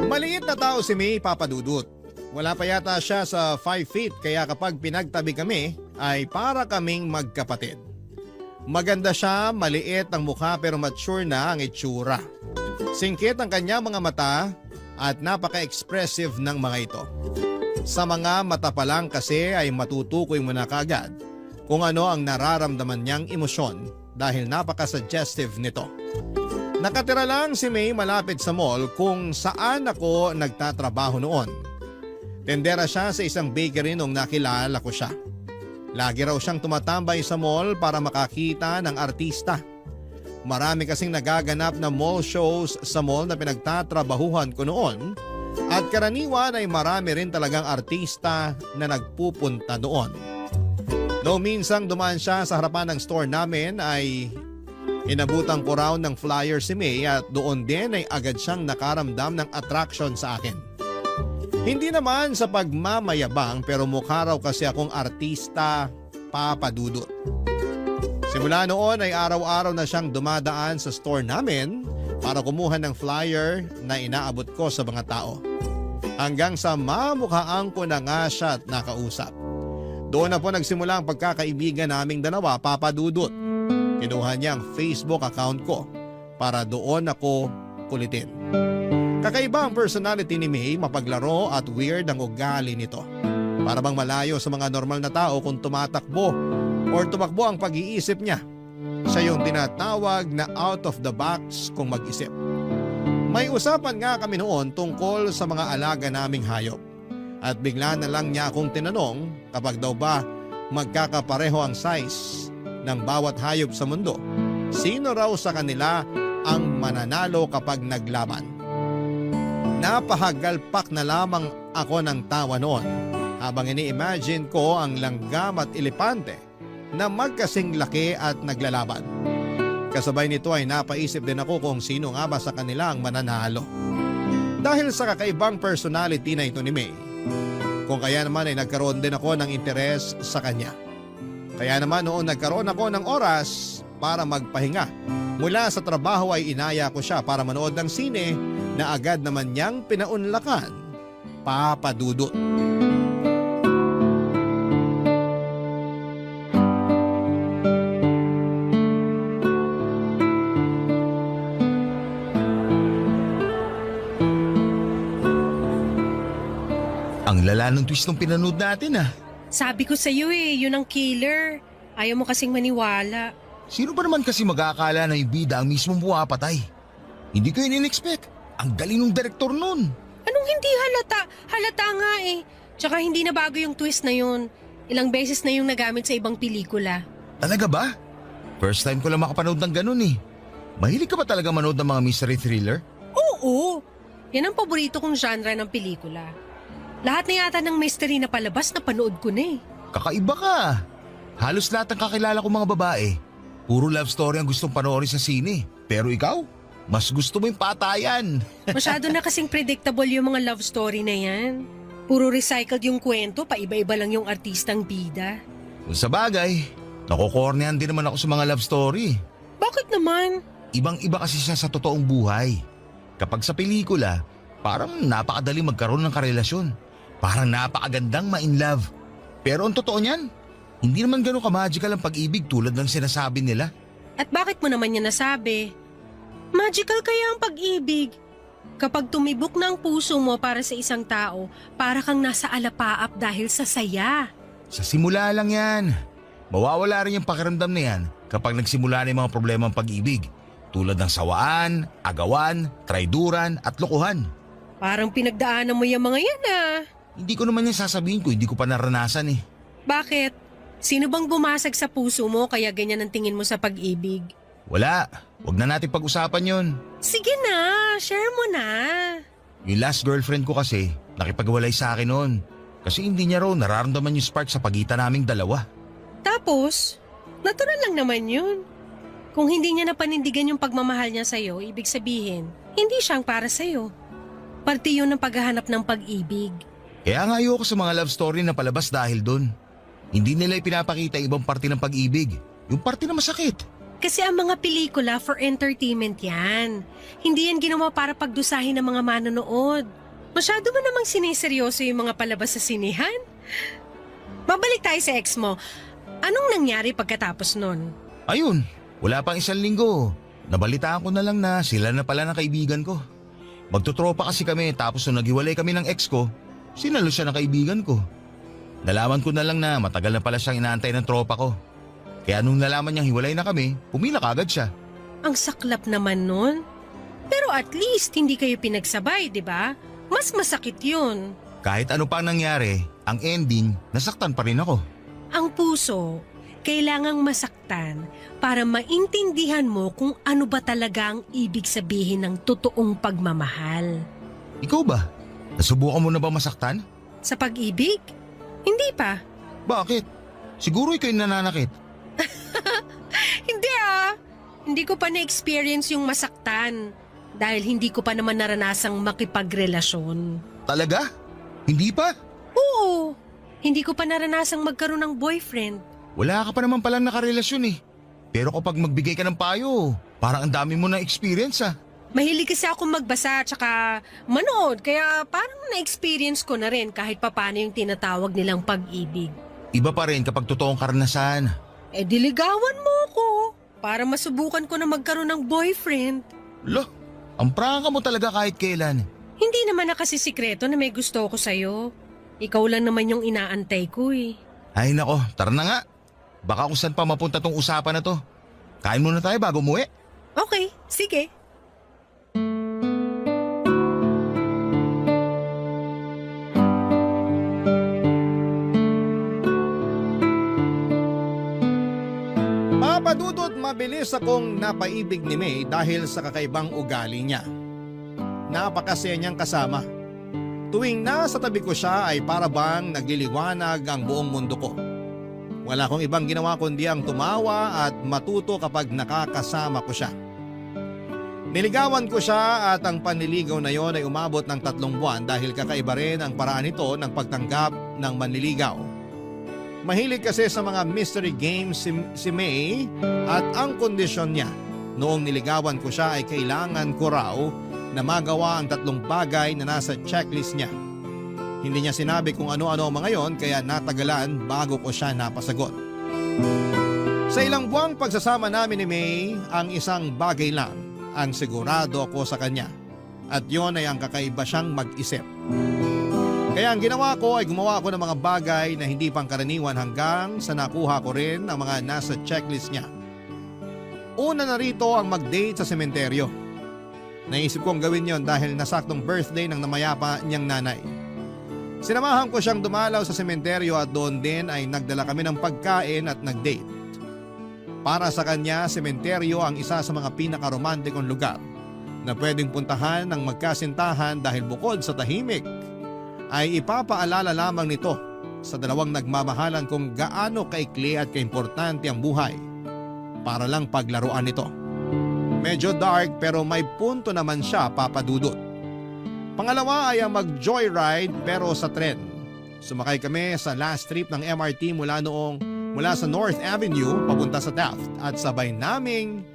Maliit na tao si May, Papa Dudut. Wala pa yata siya sa 5 feet kaya kapag pinagtabi kami ay para kaming magkapatid. Maganda siya, maliit ang mukha pero mature na ang itsura. Singkit ang kanya mga mata at napaka-expressive ng mga ito. Sa mga mata pa lang kasi ay matutukoy mo na kagad kung ano ang nararamdaman niyang emosyon dahil napaka-suggestive nito. Nakatira lang si May malapit sa mall kung saan ako nagtatrabaho noon. Tendera siya sa isang bakery nung nakilala ko siya. Lagi raw siyang tumatambay sa mall para makakita ng artista. Marami kasing nagaganap na mall shows sa mall na pinagtatrabahuhan ko noon at karaniwan ay marami rin talagang artista na nagpupunta doon. Noong minsang dumaan siya sa harapan ng store namin ay inabutan ko raw ng flyer si May at doon din ay agad siyang nakaramdam ng attraction sa akin. Hindi naman sa pagmamayabang pero mukha raw kasi akong artista, Papa Dudut. Simula noon ay araw-araw na siyang dumadaan sa store namin para kumuha ng flyer na inaabot ko sa mga tao. Hanggang sa mamukhaan ko na nga siya at nakausap. Doon na po nagsimula ang pagkakaibigan naming dalawa, Papa Dudut. Kinuha niya ang Facebook account ko para doon ako kulitin. Kakaiba ang personality ni May, mapaglaro at weird ang ugali nito. Para bang malayo sa mga normal na tao kung tumatakbo or tumakbo ang pag-iisip niya. Siya yung tinatawag na out of the box kung mag-isip. May usapan nga kami noon tungkol sa mga alaga naming hayop. At bigla na lang niya akong tinanong kapag daw ba magkakapareho ang size ng bawat hayop sa mundo. Sino raw sa kanila ang mananalo kapag naglaban? Napahagalpak na lamang ako ng tawa noon habang ini-imagine ko ang langgam at elepante na magkasing laki at naglalaban. Kasabay nito ay napaisip din ako kung sino nga ba sa kanila ang mananalo. Dahil sa kakaibang personality na ito ni May, kung kaya naman ay nagkaroon din ako ng interes sa kanya. Kaya naman noon nagkaroon ako ng oras para magpahinga. Mula sa trabaho ay inaya ko siya para manood ng sine na agad naman niyang pinaunlakan, Papa Dudut. Ang lala ng twist ng pinanood natin ah. Sabi ko sa'yo yun ang killer. Ayaw mo kasing maniwala. Sino ba naman kasi mag-aakala na yung bida ang mismong pumapatay? Hindi ko yun in-expect. Ang galing ng direktor nun. Anong hindi halata? Halata nga Tsaka hindi na bago yung twist na yun. Ilang beses na yung nagamit sa ibang pelikula. Talaga ba? First time ko lang makapanood ng ganun eh. Mahilig ka ba talaga manood ng mga mystery thriller? Oo! Yan ang paborito kong genre ng pelikula. Lahat na yata ng mystery na palabas na panood ko na Kakaiba ka. Halos lahat ng kakilala kong mga babae, puro love story ang gustong panoorin sa sine. Pero ikaw, mas gusto mo yung patayan. Masyado na kasing predictable yung mga love story na yan. Puro recycled yung kwento, paiba-iba lang yung artistang bida. Kung sa bagay, nakukornehan din naman ako sa mga love story. Bakit naman? Ibang-iba kasi siya sa totoong buhay. Kapag sa pelikula, parang napakadali magkaroon ng karelasyon. Parang napakagandang ma-in love. Pero ang totoo niyan, hindi naman ganun ka-magical ang pag-ibig tulad ng sinasabi nila. At bakit mo naman niya nasabi? Magical kaya ang pag-ibig. Kapag tumibok na ang puso mo para sa isang tao, para kang nasa alapaap dahil sa saya. Sa simula lang yan. Mawawala rin yung pakiramdam na yan kapag nagsimula na yung mga problema ng pag-ibig. Tulad ng sawaan, agawan, traiduran at lokohan. Parang pinagdaanan mo yung mga yan Hindi ko naman yan sasabihin ko, hindi ko pa naranasan eh. Bakit? Sino bang bumasag sa puso mo kaya ganyan ang tingin mo sa pag-ibig? Wala, wag na natin pag-usapan yon. Sige na, share mo na. Yung last girlfriend ko kasi, nakipagwalay sa akin noon. Kasi hindi niya raw nararamdaman yung spark sa pagitan naming dalawa. Tapos, natural lang naman yun. Kung hindi niya napanindigan yung pagmamahal niya sa'yo, ibig sabihin, hindi siyang para sa'yo. Parte yun ng paghahanap ng pag-ibig. Kaya nga ayoko sa mga love story na palabas dahil doon. Hindi nila ipinapakita ibang parte ng pag-ibig. Yung parte na masakit. Kasi ang mga pelikula for entertainment yan. Hindi yan ginawa para pagdusahin ng mga manonood. Masyado mo namang sineseryoso yung mga palabas sa sinihan. Babalik tayo sa ex mo. Anong nangyari pagkatapos nun? Ayun, wala pang 1 linggo. Nabalitaan ko na lang na sila na pala ng kaibigan ko. Magtutropa kasi kami tapos nung naghiwalay kami ng ex ko, sinalo siya ng kaibigan ko. Nalaman ko na lang na matagal na pala siyang inaantay ng tropa ko. Kaya nung nalaman niyang hiwalay na kami, pumila kagad siya. Ang saklap naman nun. Pero at least hindi kayo pinagsabay, di ba? Mas masakit yun. Kahit ano pang nangyari, ang ending, nasaktan pa rin ako. Ang puso, kailangang masaktan para maintindihan mo kung ano ba talaga ang ibig sabihin ng totoong pagmamahal. Ikaw ba? Nasubukan mo na ba masaktan? Sa pag-ibig? Hindi pa. Bakit? Siguro ikaw yung nananakit. Hindi ah. Hindi ko pa na-experience yung masaktan dahil hindi ko pa naman naranasang makipagrelasyon. Talaga? Hindi pa? Oo. Hindi ko pa naranasang magkaroon ng boyfriend. Wala ka pa naman palang nakarelasyon eh. Pero kapag magbigay ka ng payo, parang ang dami mo na experience ah. Mahilig kasi ako magbasa at saka manood kaya parang na-experience ko na rin kahit papano yung tinatawag nilang pag-ibig. Iba pa rin kapag totoong karanasan. Eh diligawan mo ko para masubukan ko na magkaroon ng boyfriend. Lo, ang prangka mo talaga kahit kailan. Hindi naman na kasi sikreto na may gusto ko sa'yo. Ikaw lang naman yung inaantay ko eh. Ay nako, tara na nga. Baka kung saan pa mapunta tong usapan na to. Kain muna tayo bago umuwi. Okay, sige. Papadudot mabilis akong napaibig ni May dahil sa kakaibang ugali niya. Napakasaya niyang kasama. Tuwing nasa tabi ko siya ay para bang nagliliwanag ang buong mundo ko. Wala akong ibang ginawa kundi ang tumawa at matuto kapag nakakasama ko siya. Niligawan ko siya at ang panliligaw na yon ay umabot ng 3 buwan dahil kakaiba rin ang paraan nito ng pagtanggap ng manliligaw. Mahilig kasi sa mga mystery games si May at ang kondisyon niya noong niligawan ko siya ay kailangan ko raw na magawa ang 3 bagay na nasa checklist niya. Hindi niya sinabi kung ano-ano ang mga yon kaya natagalan bago ko siya napasagot. Sa ilang buwang pagsasama namin ni May, ang isang bagay lang ang sigurado ako sa kanya at yon ay ang kakaiba siyang mag-isip. Kaya ang ginawa ko ay gumawa ako ng mga bagay na hindi pangkaraniwan hanggang sa nakuha ko rin ang mga nasa checklist niya. Una na rito ang mag-date sa sementeryo. Naisip kong gawin yon dahil nasaktong birthday ng namayapa niyang nanay. Sinamahan ko siyang dumalaw sa sementeryo at doon din ay nagdala kami ng pagkain at nag-date. Para sa kanya, sementeryo ang isa sa mga pinakaromantikong lugar na pwedeng puntahan ng magkasintahan dahil bukod sa tahimik, ay ipapaalala lamang nito sa 2 nagmamahalan kung gaano kaikli at kaimportante ang buhay para lang paglaruan nito. Medyo dark pero may punto naman siya, papadudot. Pangalawa ay ang mag-joyride pero sa tren. Sumakay kami sa last trip ng MRT mula sa North Avenue papunta sa Taft at sabay naming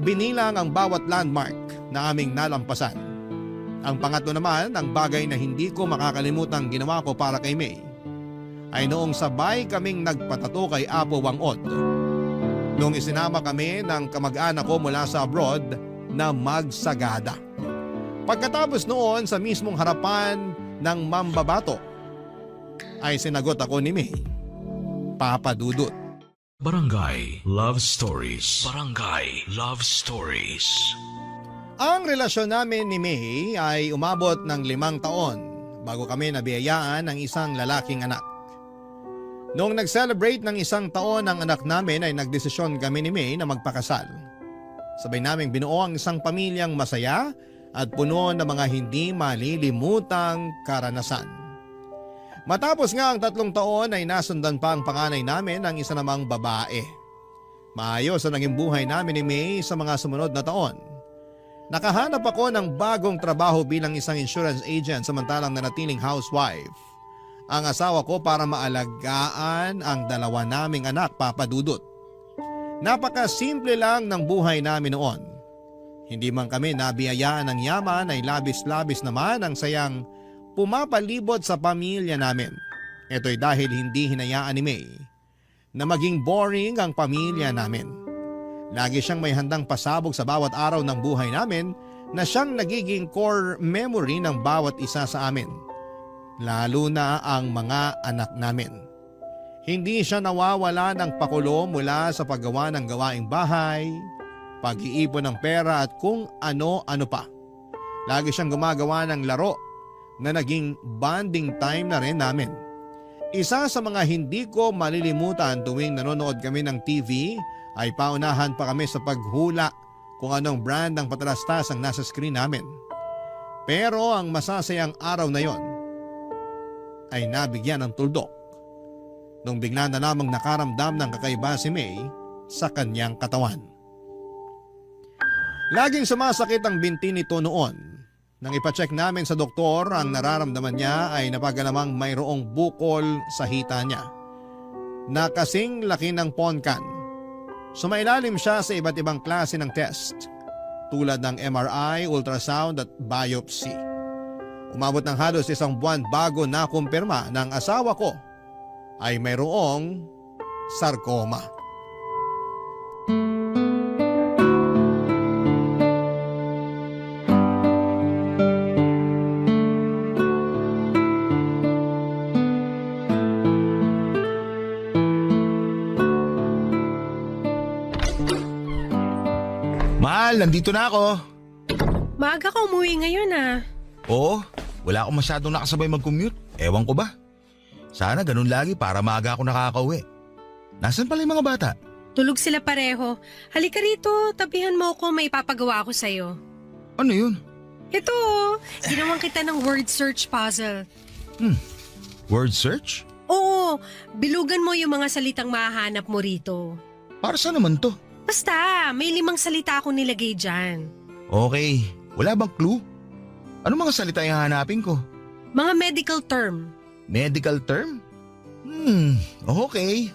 binilang ang bawat landmark na aming nalampasan. Ang pangatlo naman, ang bagay na hindi ko makakalimutang ginawa ko para kay May, ay noong sabay kaming nagpatato kay Apo Wangod. Noong isinama kami ng kamag-anak ko mula sa abroad na magsagada. Pagkatapos noon sa mismong harapan ng mambabato, ay sinagot ako ni May, papadudot. Barangay Love Stories. Barangay Love Stories. Ang relasyon namin ni May ay umabot ng 5 taon bago kami nabiyayaan ng isang lalaking anak. Noong nag-celebrate ng 1 taon ang anak namin ay nagdesisyon kami ni May na magpakasal. Sabay naming binuo ang isang pamilyang masaya at puno ng mga hindi malilimutang karanasan. Matapos nga ang 3 taon ay nasundan pa ang panganay namin ng isa namang babae. Maayos ang naging buhay namin ni May sa mga sumunod na taon. Nakahanap ako ng bagong trabaho bilang isang insurance agent samantalang nanatiling housewife. Ang asawa ko para maalagaan ang 2 naming anak, Papa Dudut. Napakasimple lang ng buhay namin noon. Hindi man kami nabiyayaan ng yaman ay labis-labis naman ang sayang pumapalibot sa pamilya namin. Ito'y dahil hindi hinayaan ni May na maging boring ang pamilya namin. Lagi siyang may handang pasabog sa bawat araw ng buhay namin na siyang nagiging core memory ng bawat isa sa amin. Lalo na ang mga anak namin. Hindi siya nawawala ng pakulo mula sa paggawa ng gawaing bahay, pag-iipon ng pera at kung ano-ano pa. Lagi siyang gumagawa ng laro na naging bonding time na rin namin. Isa sa mga hindi ko malilimutan tuwing nanonood kami ng TV ay paunahan pa kami sa paghula kung anong brand ng patalastas ang nasa screen namin. Pero ang masasayang araw na yon ay nabigyan ng tuldok nung bigla na lamang nakaramdam ng kakaiba si May sa kanyang katawan. Laging sumasakit ang binti nito noon. Nang ipacheck namin sa doktor, ang nararamdaman niya ay napagalamang mayroong bukol sa hita niya na kasing laki ng ponkan. Sumailalim siya sa iba't ibang klase ng test tulad ng MRI, ultrasound at biopsy. Umabot ng halos 1 buwan bago nakumpirma ng asawa ko ay mayroong sarcoma. Mahal, nandito na ako. Maaga ka umuwi ngayon ah. Oo, wala akong masyadong nakasabay mag-commute. Ewan ko ba? Sana ganun lagi para maaga ako nakakauwi. Nasaan pala yung mga bata? Tulog sila pareho. Halika rito, tabihan mo ako, may papagawa ako sa'yo. Ano yun? Ito, ginawan kita ng word search puzzle. Word search? Oo, bilugan mo yung mga salitang mahahanap mo rito. Para saan naman to? Basta, may 5 salita akong nilagay dyan. Okay, wala bang clue? Ano mga salita yung hanapin ko? Mga medical term. Medical term? Okay.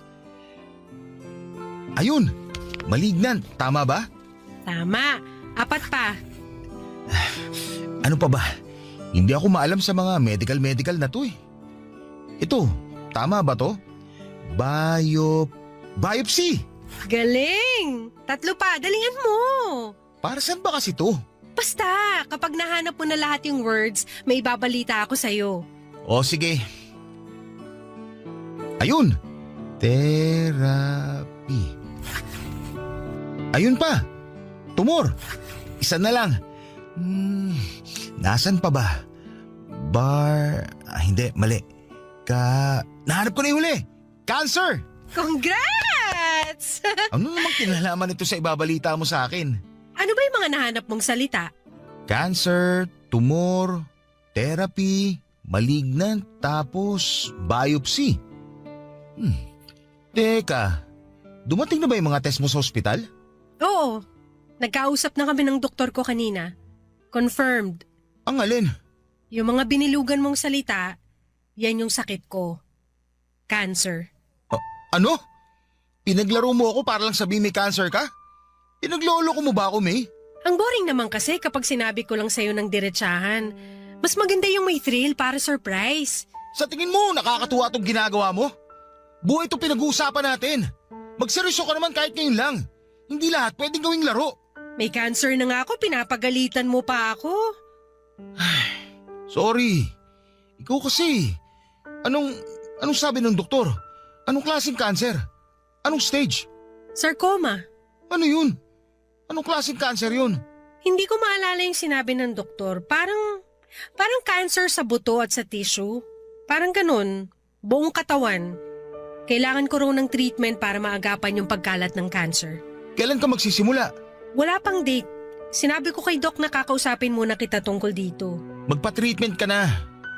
Ayun, malignant, tama ba? Tama, 4 pa. Ano pa ba? Hindi ako maalam sa mga medical na to eh. Ito, tama ba to? Biopsy! Galing! 3 pa, dalingan mo. Para saan ba kasi to? Basta, kapag nahanap mo na lahat yung words, may ibabalita ako sa'yo. O sige. Ayun! Therapy. Ayun pa! Tumor! Isa na lang. Nasaan pa ba? Hindi, mali. Nahanap ko na yung huli! Cancer! Congrats! Ano namang kinalaman ito sa ibabalita mo sa akin? Ano ba yung mga nahanap mong salita? Cancer, tumor, therapy, malignant, tapos biopsy. Teka, dumating na ba yung mga test mo sa ospital? Oo, nagkausap na kami ng doktor ko kanina. Confirmed. Ang alin? Yung mga binilugan mong salita, yan yung sakit ko. Cancer. Ano? Pinaglaro mo ako para lang sabihin may cancer ka? Pinaglolo ko mo ba ako, May? Ang boring naman kasi kapag sinabi ko lang sa'yo ng diretsahan. Mas maganda yung may thrill para surprise. Sa tingin mo, nakakatuwa itong ginagawa mo? Buhay ito pinag-uusapan natin. Magseryoso ka naman kahit ngayon lang. Hindi lahat pwedeng gawing laro. May cancer na nga ako, pinapagalitan mo pa ako. Sorry. Ikaw kasi. Anong sabi ng doktor? Anong klaseng cancer? Anong stage? Sarcoma. Ano yun? Anong klaseng cancer yun? Hindi ko maalala yung sinabi ng doktor. Parang cancer sa buto at sa tissue. Parang ganun. Buong katawan. Kailangan ko raw ng treatment para maagapan yung pagkalat ng cancer. Kailan ka magsisimula? Wala pang date. Sinabi ko kay Doc na kakausapin muna kita tungkol dito. Magpa-treatment ka na.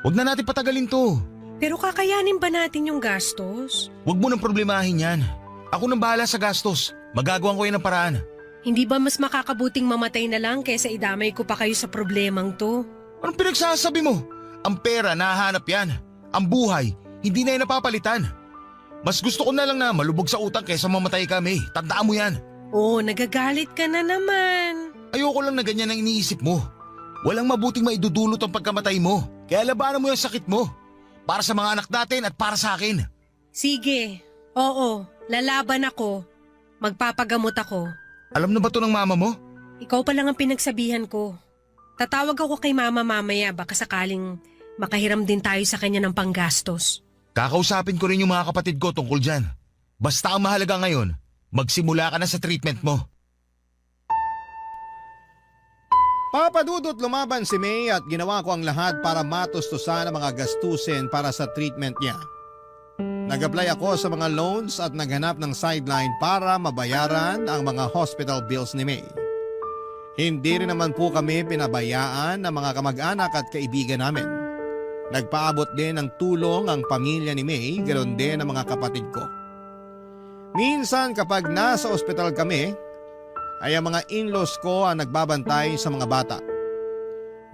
Huwag na natin patagalin to. Pero kakayanin ba natin yung gastos? Huwag mo nang problemahin yan. Ako nang bahala sa gastos. Magagawan ko yan ng paraan. Hindi ba mas makakabuting mamatay na lang kaysa idamay ko pa kayo sa problemang to? Anong pinagsasabi mo? Ang pera, nahahanap yan. Ang buhay, hindi na yan napapalitan. Mas gusto ko na lang na malubog sa utang kaysa mamatay kami. Tandaan mo yan. Oh, nagagalit ka na naman. Ayoko lang na ganyan ang iniisip mo. Walang mabuting maidudulot ang pagkamatay mo. Kaya labanan mo yung sakit mo. Para sa mga anak natin at para sa akin. Sige, oo, lalaban ako. Magpapagamot ako. Alam na ba to ng mama mo? Ikaw pa lang ang pinagsabihan ko. Tatawag ako kay mama mamaya baka sakaling makahiram din tayo sa kanya ng panggastos. Kakausapin ko rin yung mga kapatid ko tungkol dyan. Basta ang mahalaga ngayon, magsimula ka na sa treatment mo. Papa Dudut, lumaban si May at ginawa ko ang lahat para matustusan ang mga gastusin para sa treatment niya. Nag-apply ako sa mga loans at naghanap ng sideline para mabayaran ang mga hospital bills ni May. Hindi rin naman po kami pinabayaan ng mga kamag-anak at kaibigan namin. Nagpaabot din ng tulong ang pamilya ni May, ganoon din ang mga kapatid ko. Minsan kapag nasa ospital kami, ay ang mga in-laws ko ang nagbabantay sa mga bata.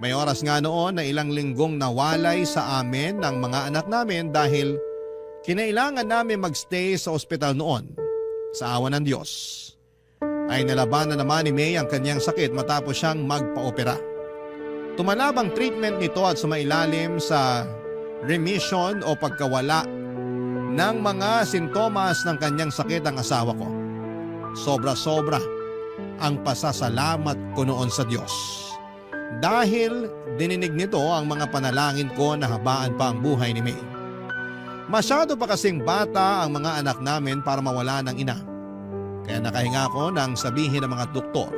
May oras nga noon na ilang linggong nawalay sa amin ng mga anak namin dahil kinailangan namin magstay sa ospital noon. Sa awa ng Diyos, ay nalabanan naman ni May ang kanyang sakit matapos siyang magpa-opera. Tumalabang treatment nito at sumailalim sa remission o pagkawala ng mga sintomas ng kanyang sakit ang asawa ko. Sobra-sobra ang pasasalamat ko noon sa Diyos. Dahil dininig nito ang mga panalangin ko na habaan pa ang buhay ni May. Masyado pa kasing bata ang mga anak namin para mawala ng ina. Kaya nakahinga ko nang sabihin ng mga doktor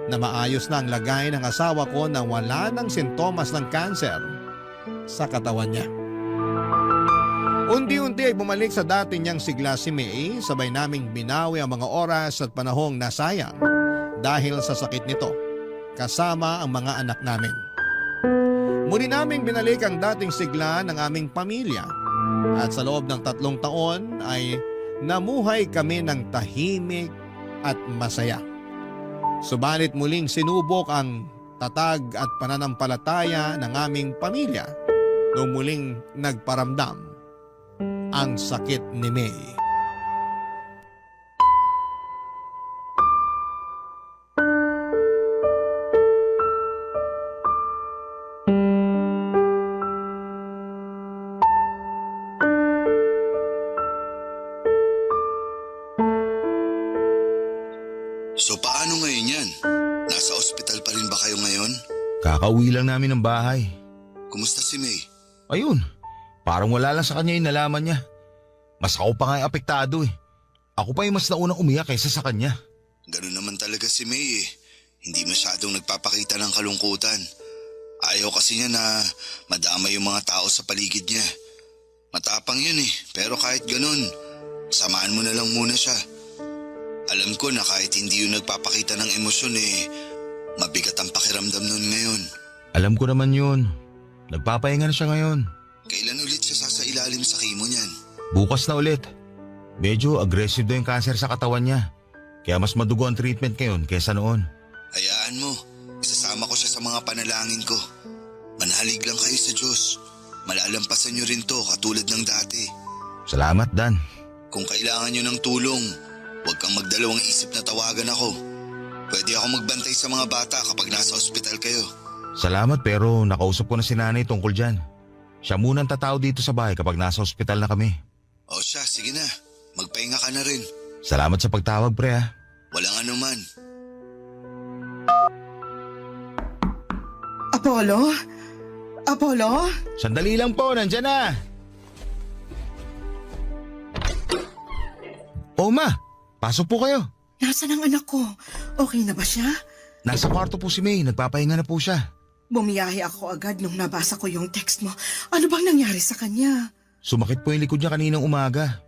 na maayos na ang lagay ng asawa ko na wala ng sintomas ng kanser sa katawan niya. Unti-unti ay bumalik sa dati niyang sigla si May, sabay naming binawi ang mga oras at panahong nasayang dahil sa sakit nito, kasama ang mga anak namin. Muli naming binalik ang dating sigla ng aming pamilya at sa loob ng 3 taon ay namuhay kami ng tahimik at masaya. Subalit muling sinubok ang tatag at pananampalataya ng aming pamilya nung muling nagparamdam ang sakit ni May. So paano ngayon yan? Nasa ospital pa rin ba kayo ngayon? Kakauwi lang namin ng bahay. Kumusta si May? Ayun, parang wala lang sa kanya yung nalaman niya. Mas ako pa nga yung apektado eh. Ako pa yung mas naunang umiyak kaysa sa kanya. Ganun naman talaga si May eh. Hindi masyadong nagpapakita ng kalungkutan. Ayaw kasi niya na madama yung mga tao sa paligid niya. Matapang yun eh, pero kahit ganun, samaan mo na lang muna siya. Alam ko na kahit hindi yun nagpapakita ng emosyon eh, mabigat ang pakiramdam nun ngayon. Alam ko naman yun. Nagpapahinga na siya ngayon. Kailan ulit siya sasailalim sa chemo niyan? Bukas na ulit. Medyo aggressive daw yung cancer sa katawan niya. Kaya mas madugo ang treatment ngayon kaysa noon. Hayaan mo, isasama ko siya sa mga panalangin ko. Manalig lang kayo sa Diyos. Malalampasan niyo rin to katulad ng dati. Salamat, Dan. Kung kailangan niyo ng tulong, huwag kang magdalawang isip na tawagan ako. Pwede ako magbantay sa mga bata kapag nasa ospital kayo. Salamat pero nakausap ko na si nanay tungkol dyan. Siya muna ang tatao dito sa bahay kapag nasa ospital na kami. O siya, sige na. Magpahinga ka na rin. Salamat sa pagtawag, pre ha. Walang anuman. Apollo? Apollo? Sandali lang po, nandyan na. O ma, pasok po kayo. Nasaan ang anak ko? Okay na ba siya? Nasa kwarto po si May, nagpapahinga na po siya. Bumiyahe ako agad nung nabasa ko yung text mo. Ano bang nangyari sa kanya? Sumakit po yung likod niya kaninang umaga.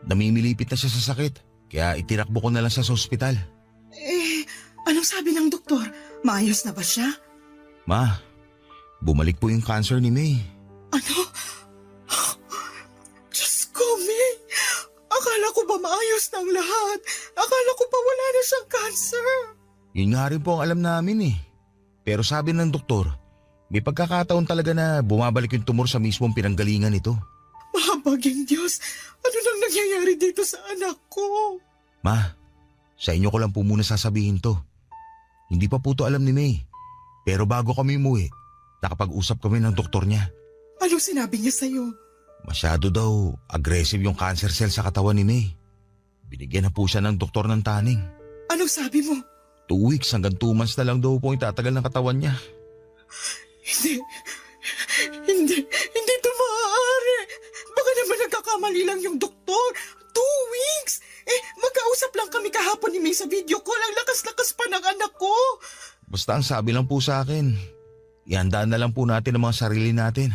Namimilipit na siya sa sakit. Kaya itinakbo ko na lang siya sa ospital. Anong sabi ng doktor? Maayos na ba siya? Ma, bumalik po yung cancer ni May. Ano? siyang cancer. Yun nga rin po ang alam namin eh. Pero sabi ng doktor, may pagkakataon talaga na bumabalik yung tumor sa mismong pinanggalingan nito. Mahabaging Diyos, ano nang nangyayari dito sa anak ko? Ma, sa inyo ko lang po muna sasabihin to. Hindi pa po to alam ni May. Pero bago kami umuwi, nakapag-usap kami ng doktor niya. Anong sinabi niya sa'yo? Masyado daw aggressive yung cancer cell sa katawan ni May. Binigyan na po siya ng doktor ng taning. Anong sabi mo? 2 weeks hanggang 2 months na lang daw po yung tatagal ng katawan niya. Hindi ito maaari. Baka naman nagkakamali lang yung doktor. 2 weeks? Magkausap lang kami kahapon ni May sa video call. Ang lakas-lakas pa ng anak ko. Basta ang sabi lang po sa akin, ihandaan na lang po natin ang mga sarili natin.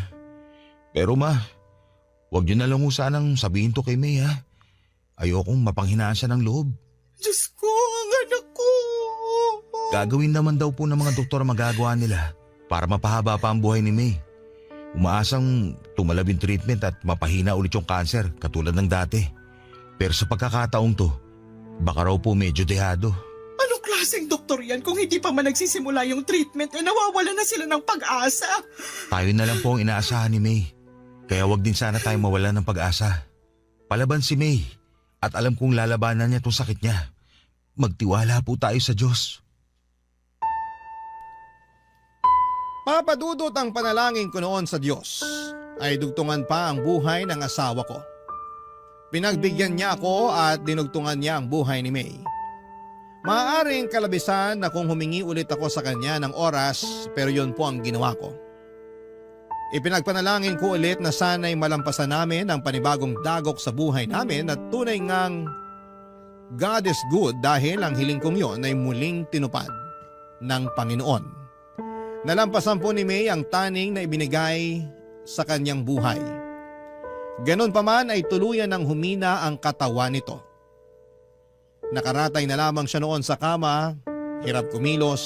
Pero ma, huwag niyo na lang ho sanang sabihin to kay May ha. Ayokong mapanghinaan siya ng loob. Diyos ko, ang anak ko. Gagawin naman daw po ng mga doktor ang magagawa nila para mapahaba pa ang buhay ni May. Umaasang tumalab yung treatment at mapahina ulit yung cancer katulad ng dati. Pero sa pagkakataong to, baka raw po medyo dehado. Anong klaseng doktor yan kung hindi pa man nagsisimula yung treatment nawawala na sila ng pag-asa? Tayo na lang po ang inaasahan ni May. Kaya wag din sana tayo mawala ng pag-asa. Palaban si May at alam kong lalabanan niya itong sakit niya. Magtiwala po tayo sa Diyos. Papadudot ang panalangin ko noon sa Diyos ay dugtungan pa ang buhay ng asawa ko. Pinagbigyan niya ako at dinugtungan niya ang buhay ni May. Maaaring kalabisan na kung humingi ulit ako sa kanya ng oras pero yun po ang ginawa ko. Ipinagpanalangin ko ulit na sana'y malampasan namin ang panibagong dagok sa buhay namin at tunay ngang God is good dahil ang hiling kong yon ay muling tinupad ng Panginoon. Nalampasan po ni May ang taning na ibinigay sa kanyang buhay. Ganon pa man ay tuluyan ng humina ang katawan nito. Nakaratay na lamang siya noon sa kama, hirap kumilos,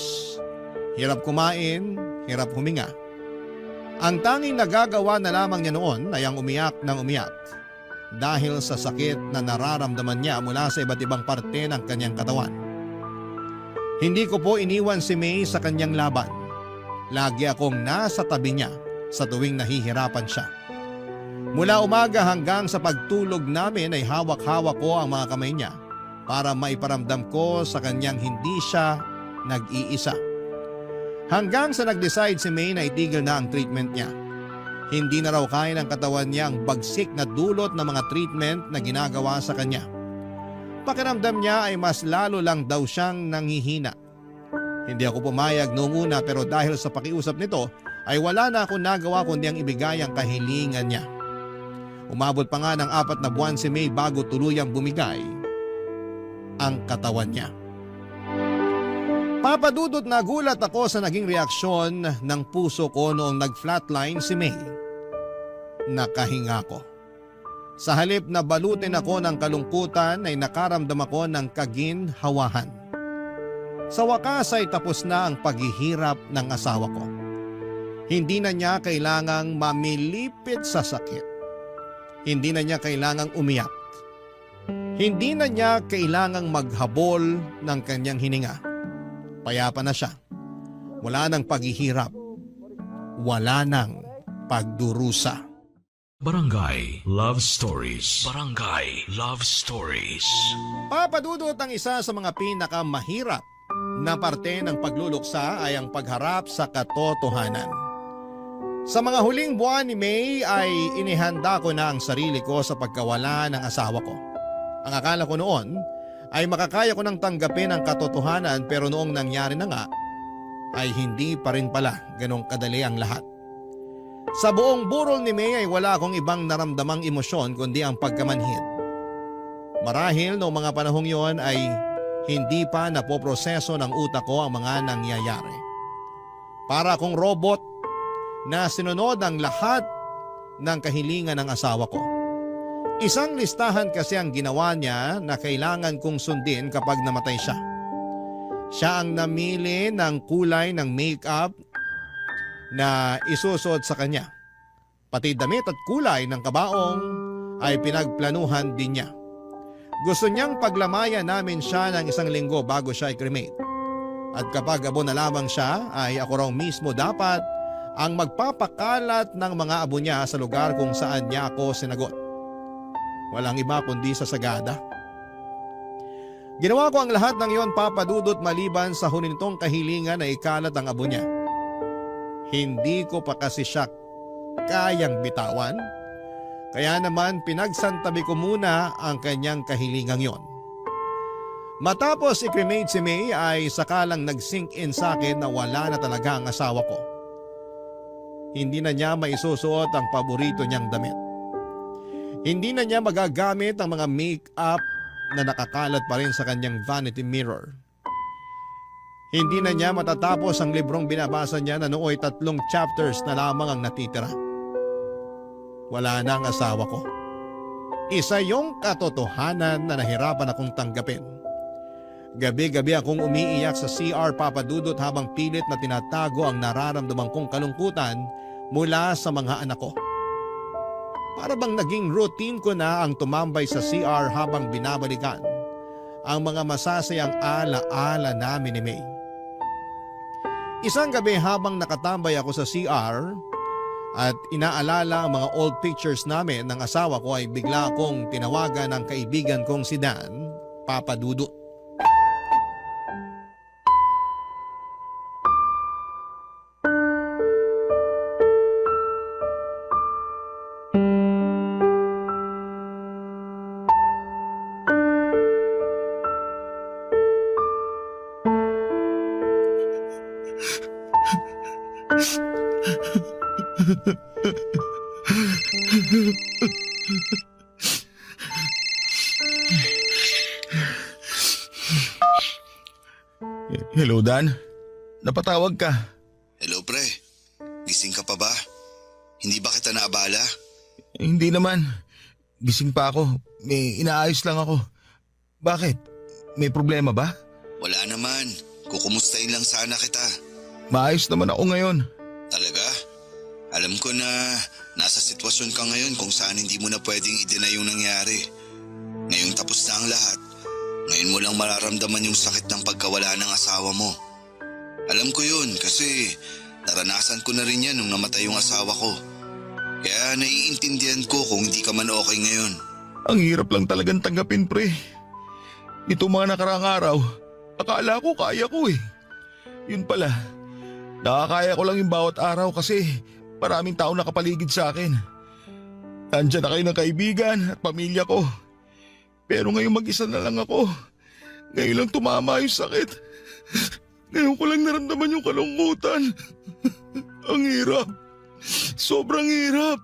hirap kumain, hirap huminga. Ang tanging nagagawa na lamang niya noon ay ang umiyak ng umiyak dahil sa sakit na nararamdaman niya mula sa iba't ibang parte ng kanyang katawan. Hindi ko po iniwan si May sa kanyang laban. Lagi akong nasa tabi niya sa tuwing nahihirapan siya. Mula umaga hanggang sa pagtulog namin ay hawak-hawak ko ang mga kamay niya para maiparamdam ko sa kanyang hindi siya nag-iisa. Hanggang sa nag-decide si May na itigil na ang treatment niya. Hindi na raw kaya ng katawan niya ang bagsik na dulot ng mga treatment na ginagawa sa kanya. Pakiramdam niya ay mas lalo lang daw siyang nanghihina. Hindi ako pumayag noong una pero dahil sa pakiusap nito ay wala na akong nagawa kundi ang ibigay ang kahilingan niya. Umabot pa nga ng 4 na buwan si May bago tuluyang bumigay ang katawan niya. Papadudot na gulat ako sa naging reaksyon ng puso ko noong nag-flatline si May. Nakahinga ko. Sa halip na balutin ako ng kalungkutan ay nakaramdam ako ng kaginhawahan. Sa wakas ay tapos na ang paghihirap ng asawa ko. Hindi na niya kailangang mamilipit sa sakit. Hindi na niya kailangang umiyak. Hindi na niya kailangang maghabol ng kanyang hininga. Payapa na siya. Wala nang paghihirap. Wala nang pagdurusa. Barangay Love Stories. Barangay Love Stories. Papadudot ang isa sa mga pinakamahirap na parte ng pagluluksa ay ang pagharap sa katotohanan. Sa mga huling buwan ni May ay inihanda ko na ang sarili ko sa pagkawala ng asawa ko. Ang akala ko noon ay makakaya ko nang tanggapin ang katotohanan pero noong nangyari na nga ay hindi pa rin pala ganong kadali ang lahat. Sa buong burol ni May ay wala akong ibang naramdamang emosyon kundi ang pagkamanhid. Marahil noong mga panahong yon ay hindi pa napoproseso ng utak ko ang mga nangyayari. Para akong robot na sinunod ang lahat ng kahilingan ng asawa ko. Isang listahan kasi ang ginawa niya na kailangan kong sundin kapag namatay siya. Siya ang namili ng kulay ng makeup na isusuot sa kanya. Pati damit at kulay ng kabaong ay pinagplanuhan din niya. Gusto niyang paglamayan namin siya ng 1 linggo bago siya i-cremate. At kapag abo na lamang siya ay ako raw mismo dapat ang magpapakalat ng mga abo niya sa lugar kung saan niya ako sinagot. Walang iba kundi sa Sagada. Ginawa ko ang lahat ng iyon, Papa Dudut, maliban sa hunintong kahilingan na ikalat ang abo niya. Hindi ko pa kasi siya kayang bitawan. Kaya naman pinagsantabi ko muna ang kanyang kahilingang yon. Matapos i-cremate si May ay sakalang nag-sink in sa akin na wala na talaga ang asawa ko. Hindi na niya maisusuot ang paborito niyang damit. Hindi na niya magagamit ang mga make-up na nakakalat pa rin sa kanyang vanity mirror. Hindi na niya matatapos ang librong binabasa niya na nooy 3 chapters na lamang ang natitira. Wala na ang asawa ko. Isa yung katotohanan na nahirapan akong tanggapin. Gabi-gabi akong umiiyak sa CR, Papa Dudut, habang pilit na tinatago ang nararamdaman kong kalungkutan mula sa mga anak ko. Para bang naging routine ko na ang tumambay sa CR habang binabalikan ang mga masasayang ala-ala namin ni May. Isang gabi habang nakatambay ako sa CR at inaalala ang mga old pictures namin ng asawa ko ay bigla akong tinawagan ng kaibigan kong si Dan, Papa Dudut. Hello, Dan. Napatawag ka. Hello pre, gising ka pa ba? Hindi ba kita naabala? Hindi naman. Gising pa ako. May inaayos lang ako. Bakit? May problema ba? Wala naman, kukumustahin lang sana kita. Maayos naman ako ngayon. Talaga? Alam ko na nasa sitwasyon ka ngayon kung saan hindi mo na pwedeng i-deny yung nangyari. Ngayong tapos na ang lahat, ngayon mo lang mararamdaman yung sakit ng pagkawala ng asawa mo. Alam ko yun kasi naranasan ko na rin yan nung namatay yung asawa ko. Kaya naiintindihan ko kung hindi ka man okay ngayon. Ang hirap lang talagang tanggapin, pre. Ito mga nakaraang araw, akala ko kaya ko eh. Yun pala, nakakaya ko lang yung bawat araw kasi maraming tao nakapaligid sa akin. Nandiyan na kayo ng kaibigan at pamilya ko. Pero ngayon mag-isa na lang ako. Ngayon lang tumama yung sakit. Ngayon ko lang naramdaman yung kalungkutan. Ang hirap. Sobrang hirap.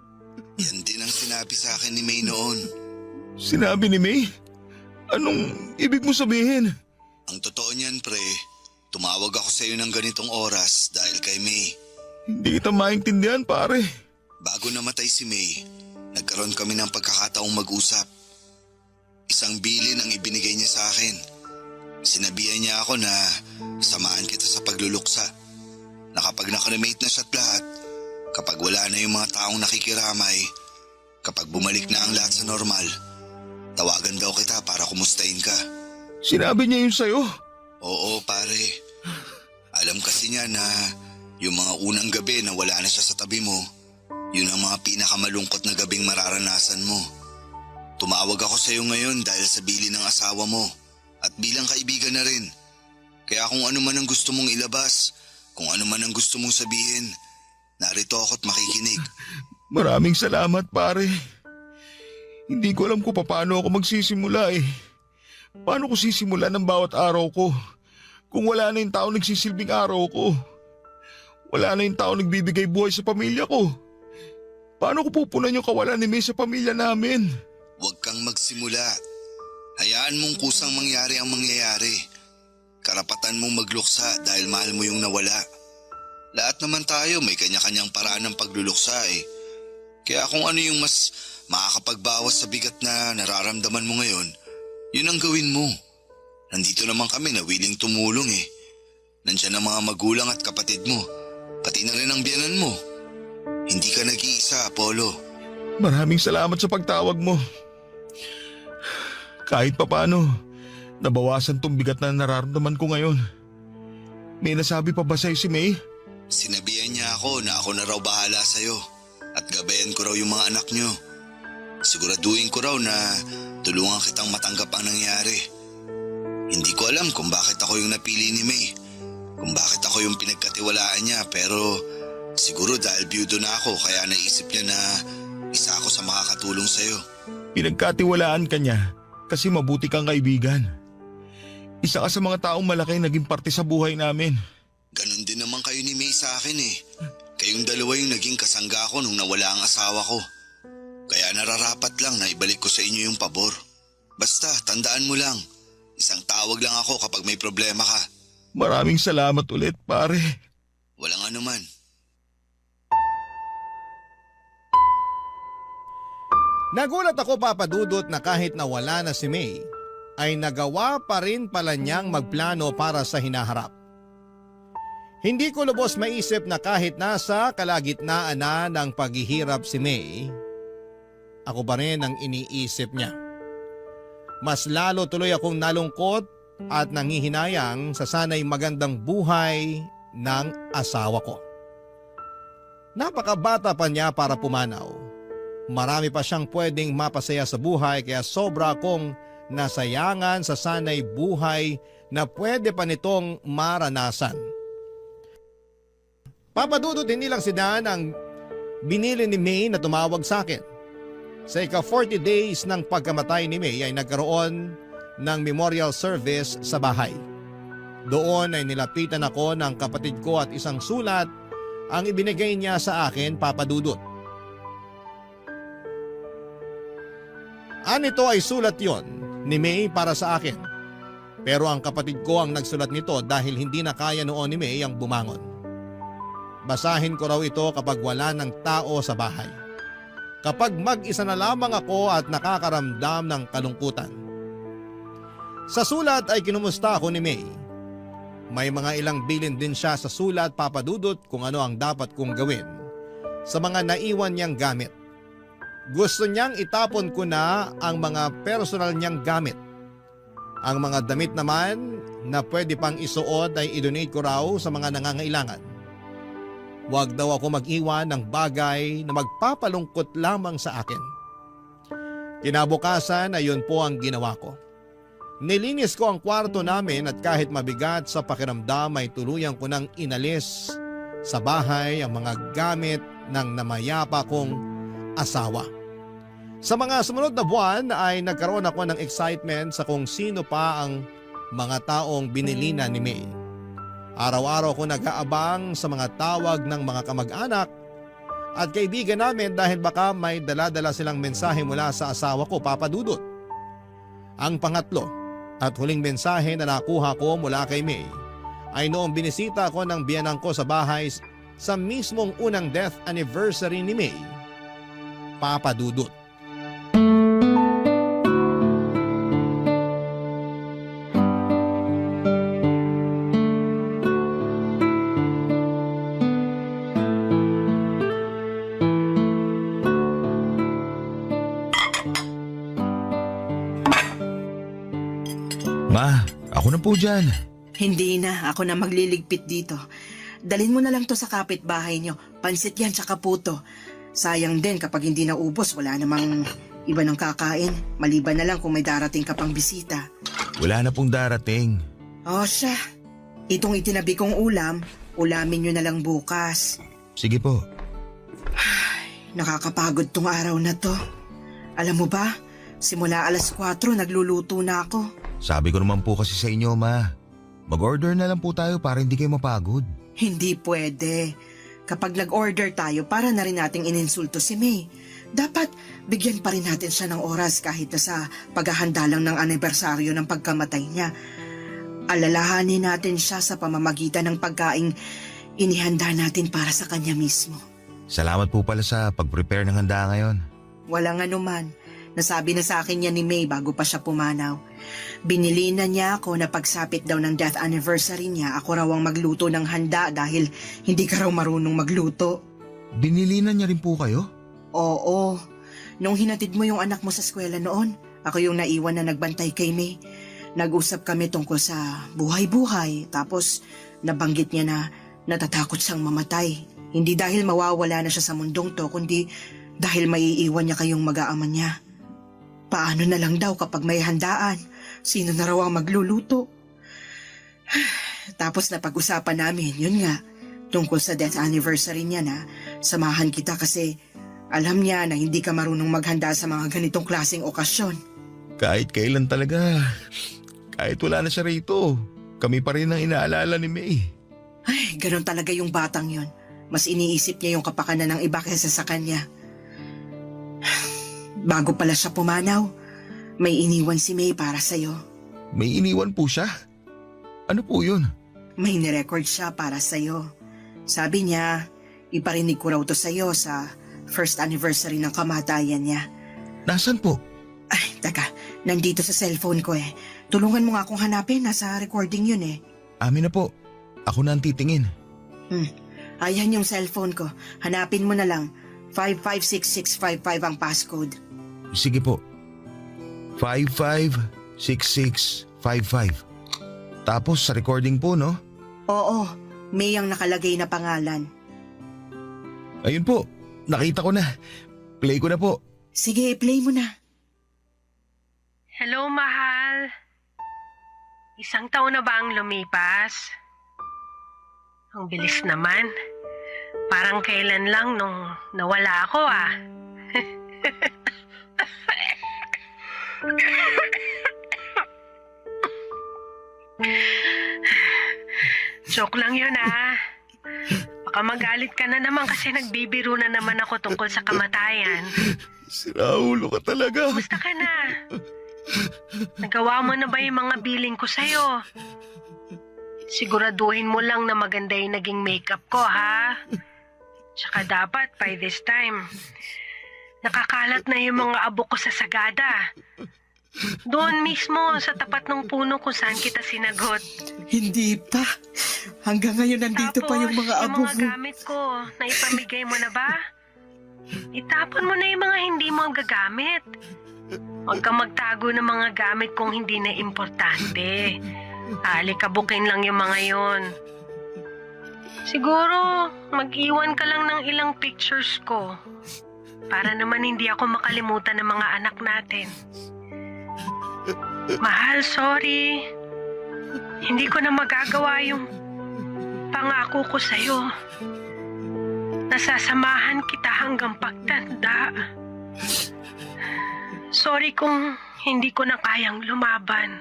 Yan din ang sinabi sa akin ni May noon. Sinabi ni May? Anong ibig mo sabihin? Ang totoo niyan pre, tumawag ako sa iyo ng ganitong oras dahil kay May. Hindi kita maintindihan, pare. Bago namatay si May, nagkaroon kami ng pagkakataong mag-usap. Isang bilin ang ibinigay niya sa akin. Sinabihan niya ako na samahan kita sa pagluluksa. Na kapag nakremate na siya't lahat, kapag wala na yung mga taong nakikiramay, kapag bumalik na ang lahat sa normal, tawagan daw kita para kumustahin ka. Sinabi niya yun sa'yo? Oo pare. Alam kasi niya na yung mga unang gabi na wala na siya sa tabi mo, yun ang mga pinakamalungkot na gabing mararanasan mo. Tumawag ako sa iyo ngayon dahil sa bilin ng asawa mo at bilang kaibigan na rin. Kaya kung ano man ang gusto mong ilabas, kung ano man ang gusto mong sabihin, narito ako't makikinig. Maraming salamat, pare. Hindi ko alam kung paano ako magsisimula eh. Paano ko sisimula ng bawat araw ko kung wala na yung tao nagsisilbing araw ko? Wala na yung tao nagbibigay buhay sa pamilya ko. Paano ko pupunan yung kawalan ni May sa pamilya namin? Huwag kang magsimula. Hayaan mong kusang mangyari ang mangyayari. Karapatan mong magluksa dahil mahal mo yung nawala. Lahat naman tayo may kanya-kanyang paraan ng pagluluksa eh. Kaya kung ano yung mas makakapagbawas sa bigat na nararamdaman mo ngayon, yun ang gawin mo. Nandito naman kami na willing tumulong eh. Nandiyan ang mga magulang at kapatid mo, pati na rin ang biyanan mo. Hindi ka nag-iisa, Apollo. Maraming salamat sa pagtawag mo. Kahit papaano, nabawasan tong bigat na nararamdaman ko ngayon. May nasabi pa ba sa'yo si May? Sinabihan niya ako na ako na raw bahala sa'yo at gabayan ko raw yung mga anak niyo. Siguraduhin ko raw na tulungan kitang matanggap ang nangyari. Hindi ko alam kung bakit ako yung napili ni May. Kung bakit ako yung pinagkatiwalaan niya, pero siguro dahil byudo na ako kaya naisip niya na isa ako sa makakatulong sa'yo. Pinagkatiwalaan ka niya kasi mabuti kang kaibigan. Isa ka sa mga taong malaki naging parte sa buhay namin. Ganon din naman kayo ni May sa akin eh. Kayong dalawa yung naging kasangga ko nung nawala ang asawa ko. Kaya nararapat lang na ibalik ko sa inyo yung pabor. Basta, tandaan mo lang. Isang tawag lang ako kapag may problema ka. Maraming salamat ulit, pare. Walang anuman. Nagulat ako, Papa Dudut, na kahit nawala na si May, ay nagawa pa rin pala niyang magplano para sa hinaharap. Hindi ko lubos maisip na kahit nasa kalagitnaan na ng paghihirap si May, ako pa rin ang iniisip niya. Mas lalo tuloy akong nalungkot at nangihinayang sa sanay magandang buhay ng asawa ko. Napakabata pa niya para pumanaw. Marami pa siyang pwedeng mapasaya sa buhay kaya sobra akong nasayangan sa sanay buhay na pwede pa nitong maranasan. Papadudot, hindi lang si Dan ang binili ni May na tumawag sa akin. Sa ika-40 days ng pagkamatay ni May ay nagkaroon ng memorial service sa bahay. Doon ay nilapitan ako ng kapatid ko at isang sulat ang ibinigay niya sa akin, Papadudot. Anito ay sulat yon ni May para sa akin. Pero ang kapatid ko ang nagsulat nito dahil hindi na kaya noon ni May ang bumangon. Basahin ko raw ito kapag wala ng tao sa bahay. Kapag mag-isa na lamang ako at nakakaramdam ng kalungkutan. Sa sulat ay kinumusta ako ni May. May mga ilang bilin din siya sa sulat, Papadudot, kung ano ang dapat kong gawin sa mga naiwan niyang gamit. Gusto niyang itapon ko na ang mga personal niyang gamit. Ang mga damit naman na pwede pang isuot ay idonate ko raw sa mga nangangailangan. Huwag daw ako mag-iwan ng bagay na magpapalungkot lamang sa akin. Kinabukasan ay yun po ang ginawa ko. Nilinis ko ang kwarto namin at kahit mabigat sa pakiramdam ay tuluyan ko nang inalis sa bahay ang mga gamit ng namayapa kong asawa. Sa mga sumunod na buwan ay nagkaroon ako ng excitement sa kung sino pa ang mga taong binilina ni May. Araw-araw ko nag-aabang sa mga tawag ng mga kamag-anak at kaibigan namin dahil baka may dala-dala silang mensahe mula sa asawa ko, Papadudot. Ang pangatlo at huling mensahe na nakuha ko mula kay May ay noong binisita ko ng biyanang ko sa bahay sa mismong unang death anniversary ni May, Papadudot. Ma, ako na po dyan. Hindi na, ako na magliligpit dito. Dalhin mo na lang to sa kapitbahay nyo. Pansit yan tsaka puto. Sayang din kapag hindi naubos, wala namang iba ng kakain. Maliban na lang kung may darating ka pang bisita. Wala na pong darating. O siya, itong itinabi kong ulam, ulamin nyo na lang bukas. Sige po. Nakakapagod tong araw na to. Alam mo ba, simula alas 4 nagluluto na ako. Sabi ko naman po kasi sa inyo, Ma. Mag-order na lang po tayo para hindi kayo mapagod. Hindi pwede. Kapag nag-order tayo, para na rin nating ininsulto si May. Dapat bigyan pa rin natin siya ng oras kahit na sa paghahanda lang ng anibersaryo ng pagkamatay niya. Alalahanin natin siya sa pamamagitan ng pagkaing inihanda natin para sa kanya mismo. Salamat po pala sa pag-prepare ng handa ngayon. Walang anuman. Nasabi na sa akin yan ni May bago pa siya pumanaw. Binili na niya ako na pagsapit daw ng death anniversary niya, ako raw ang magluto ng handa dahil hindi ka raw marunong magluto. Binili na niya rin po kayo? Oo. Nung hinatid mo yung anak mo sa eskwela noon, Ako yung naiwan na nagbantay kay May. Nag-usap kami tungkol sa buhay-buhay. Tapos nabanggit niya na natatakot siyang mamatay. Hindi dahil mawawala na siya sa mundong to, kundi dahil maiiwan niya kayong mag-aama niya. Paano na lang daw kapag may handaan? Sino na raw ang magluluto? Tapos napag-usapan namin, yun nga, tungkol sa death anniversary niya na samahan kita kasi alam niya na hindi ka marunong maghanda sa mga ganitong klaseng okasyon. Kahit kailan talaga. Kahit wala na siya rito. Kami pa rin ang inaalala ni May. Ay, ganun talaga yung batang yun. Mas iniisip niya yung kapakanan ng iba kaysa sa kanya. Bago pala siya pumanaw, may iniwan si May para sa'yo. May iniwan po siya? Ano po yun? May nirecord siya para sa'yo. Sabi niya, iparinig ko raw to sa'yo sa first anniversary ng kamatayan niya. Nasaan po? Ay, taka, nandito sa cellphone ko eh. Tulungan mo nga akong hanapin, nasa recording yun eh. Amin na po. Ako na ang titingin. Ayan yung cellphone ko. Hanapin mo na lang. 556655 ang passcode. Sige po. 556655. Tapos sa recording po, no? Oo, May ang nakalagay na pangalan. Ayun po. Nakita ko na. Play ko na po. Sige, play mo na. Hello, mahal. Isang taon na ba ang lumipas? Ang bilis naman. Parang kailan lang nung nawala ako ah. Joke lang yun ah. Baka magalit ka na naman kasi nagbibiro na naman ako tungkol sa kamatayan. Siraulo ka talaga. Kumusta ka na? Nagawa mo na ba yung mga billing ko sa'yo? Siguraduhin mo lang na maganda yung naging makeup ko, ha? Tsaka dapat, by this time, nakakalat na yung mga abo ko sa sagada. Doon mismo, sa tapat ng puno kung saan kita sinagot. Hindi pa. Hanggang ngayon nandito pa yung mga abo Tapos, yung mga gamit ko, naipamigay mo na ba? Itapon mo na yung mga hindi mo gagamit. Huwag kang magtago ng mga gamit kung hindi na importante. Alikabukin lang yung mga yon. Siguro, mag-iwan ka lang ng ilang pictures ko. Para naman hindi ako makalimutan ng mga anak natin. Mahal, sorry. Hindi ko na magagawa yung pangako ko sa'yo. Nasasamahan kita hanggang pagtanda. Sorry kung hindi ko na kayang lumaban.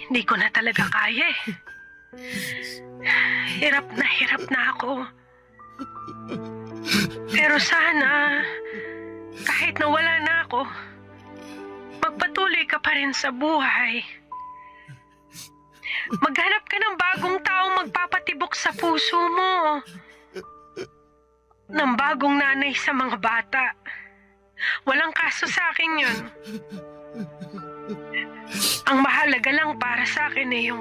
Hindi ko na talaga kaya eh. Hirap na ako. Pero sana, kahit nawala na ako, magpatuloy ka pa rin sa buhay. Maghanap ka ng bagong taong magpapatibok sa puso mo. Ng bagong nanay sa mga bata. Walang kaso sa akin yun. Ang mahalaga lang para sa akin eh yung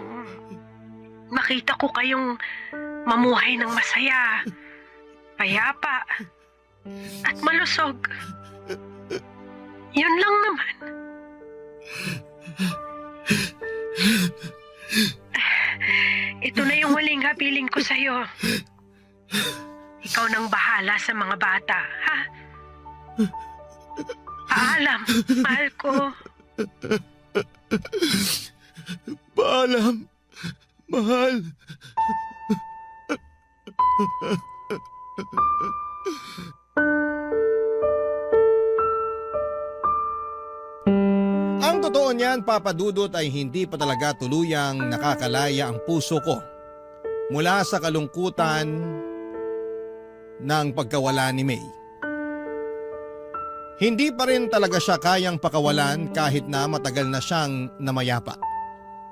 makita ko kayong mamuhay ng masaya, payapa, at malusog. Yun lang naman. Ito na yung huling habiling ko sa'yo. Ikaw nang bahala sa mga bata, ha? Paalam, mahal ko. Paalam, mahal. Ang totoo niyan, Papa Dudut, ay hindi pa talaga tuluyang nakakalaya ang puso ko mula sa kalungkutan ng pagkawala ni May. Hindi pa rin talaga siya kayang pakawalan kahit na matagal na siyang namayapa.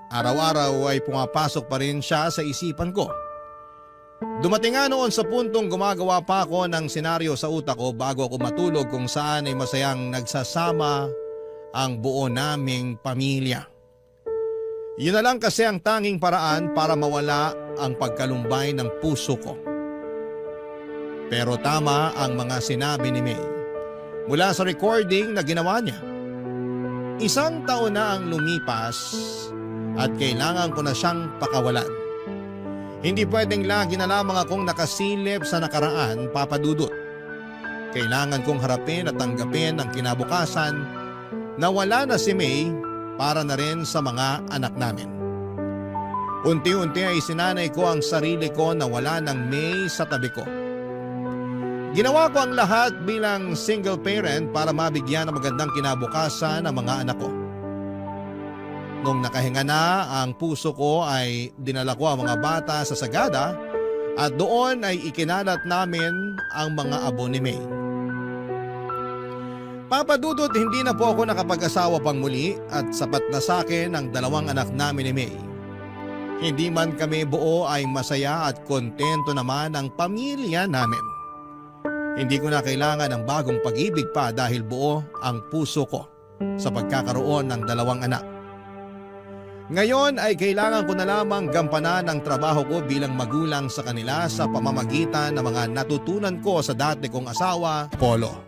Araw-araw ay pumapasok pa rin siya sa isipan ko. Dumating nga noon sa puntong gumagawa pa ako ng senaryo sa utak ko bago ako matulog kung saan ay masayang nagsasama ang buo naming pamilya. Yun na lang kasi ang tanging paraan para mawala ang pagkalumbay ng puso ko. Pero tama ang mga sinabi ni May. mula sa recording na ginawa niya. 1 taon na ang lumipas at kailangan ko na siyang pakawalan. Hindi pwedeng lagi na lamang akong nakasilip sa nakaraan, Papa Dudut. Kailangan kong harapin at tanggapin ang kinabukasan na wala na si May para na rin sa mga anak namin. Unti-unti ay sinanay ko ang sarili ko na wala ng May sa tabi ko. Ginawa ko ang lahat bilang single parent para mabigyan ng magandang kinabukasan ang mga anak ko. Nung nakahinga na ang puso ko ay dinala ko ang mga bata sa Sagada at doon ay ikinalat namin ang mga abo ni May. Papa Dudut, hindi na po ako nakapag-asawa pang muli at sapat na sa akin ang 2 anak namin ni May. Hindi man kami buo ay masaya at kontento naman ang pamilya namin. Hindi ko na kailangan ng bagong pag-ibig pa dahil buo ang puso ko sa pagkakaroon ng 2 anak. Ngayon ay kailangan ko na lamang gampanan ang trabaho ko bilang magulang sa kanila sa pamamagitan ng mga natutunan ko sa dati kong asawa, Polo.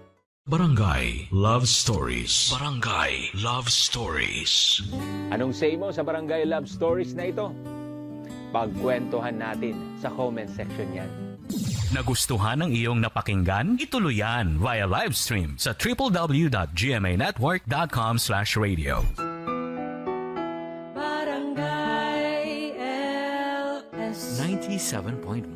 Barangay Love Stories. Barangay Love Stories. Anong say mo sa Barangay Love Stories na ito? Pagkwentuhan natin sa comment section yan. Nagustuhan ng iyong napakinggan? Ituloy yan via live stream sa www.gmanetwork.com/radio. Barangay LS 97.1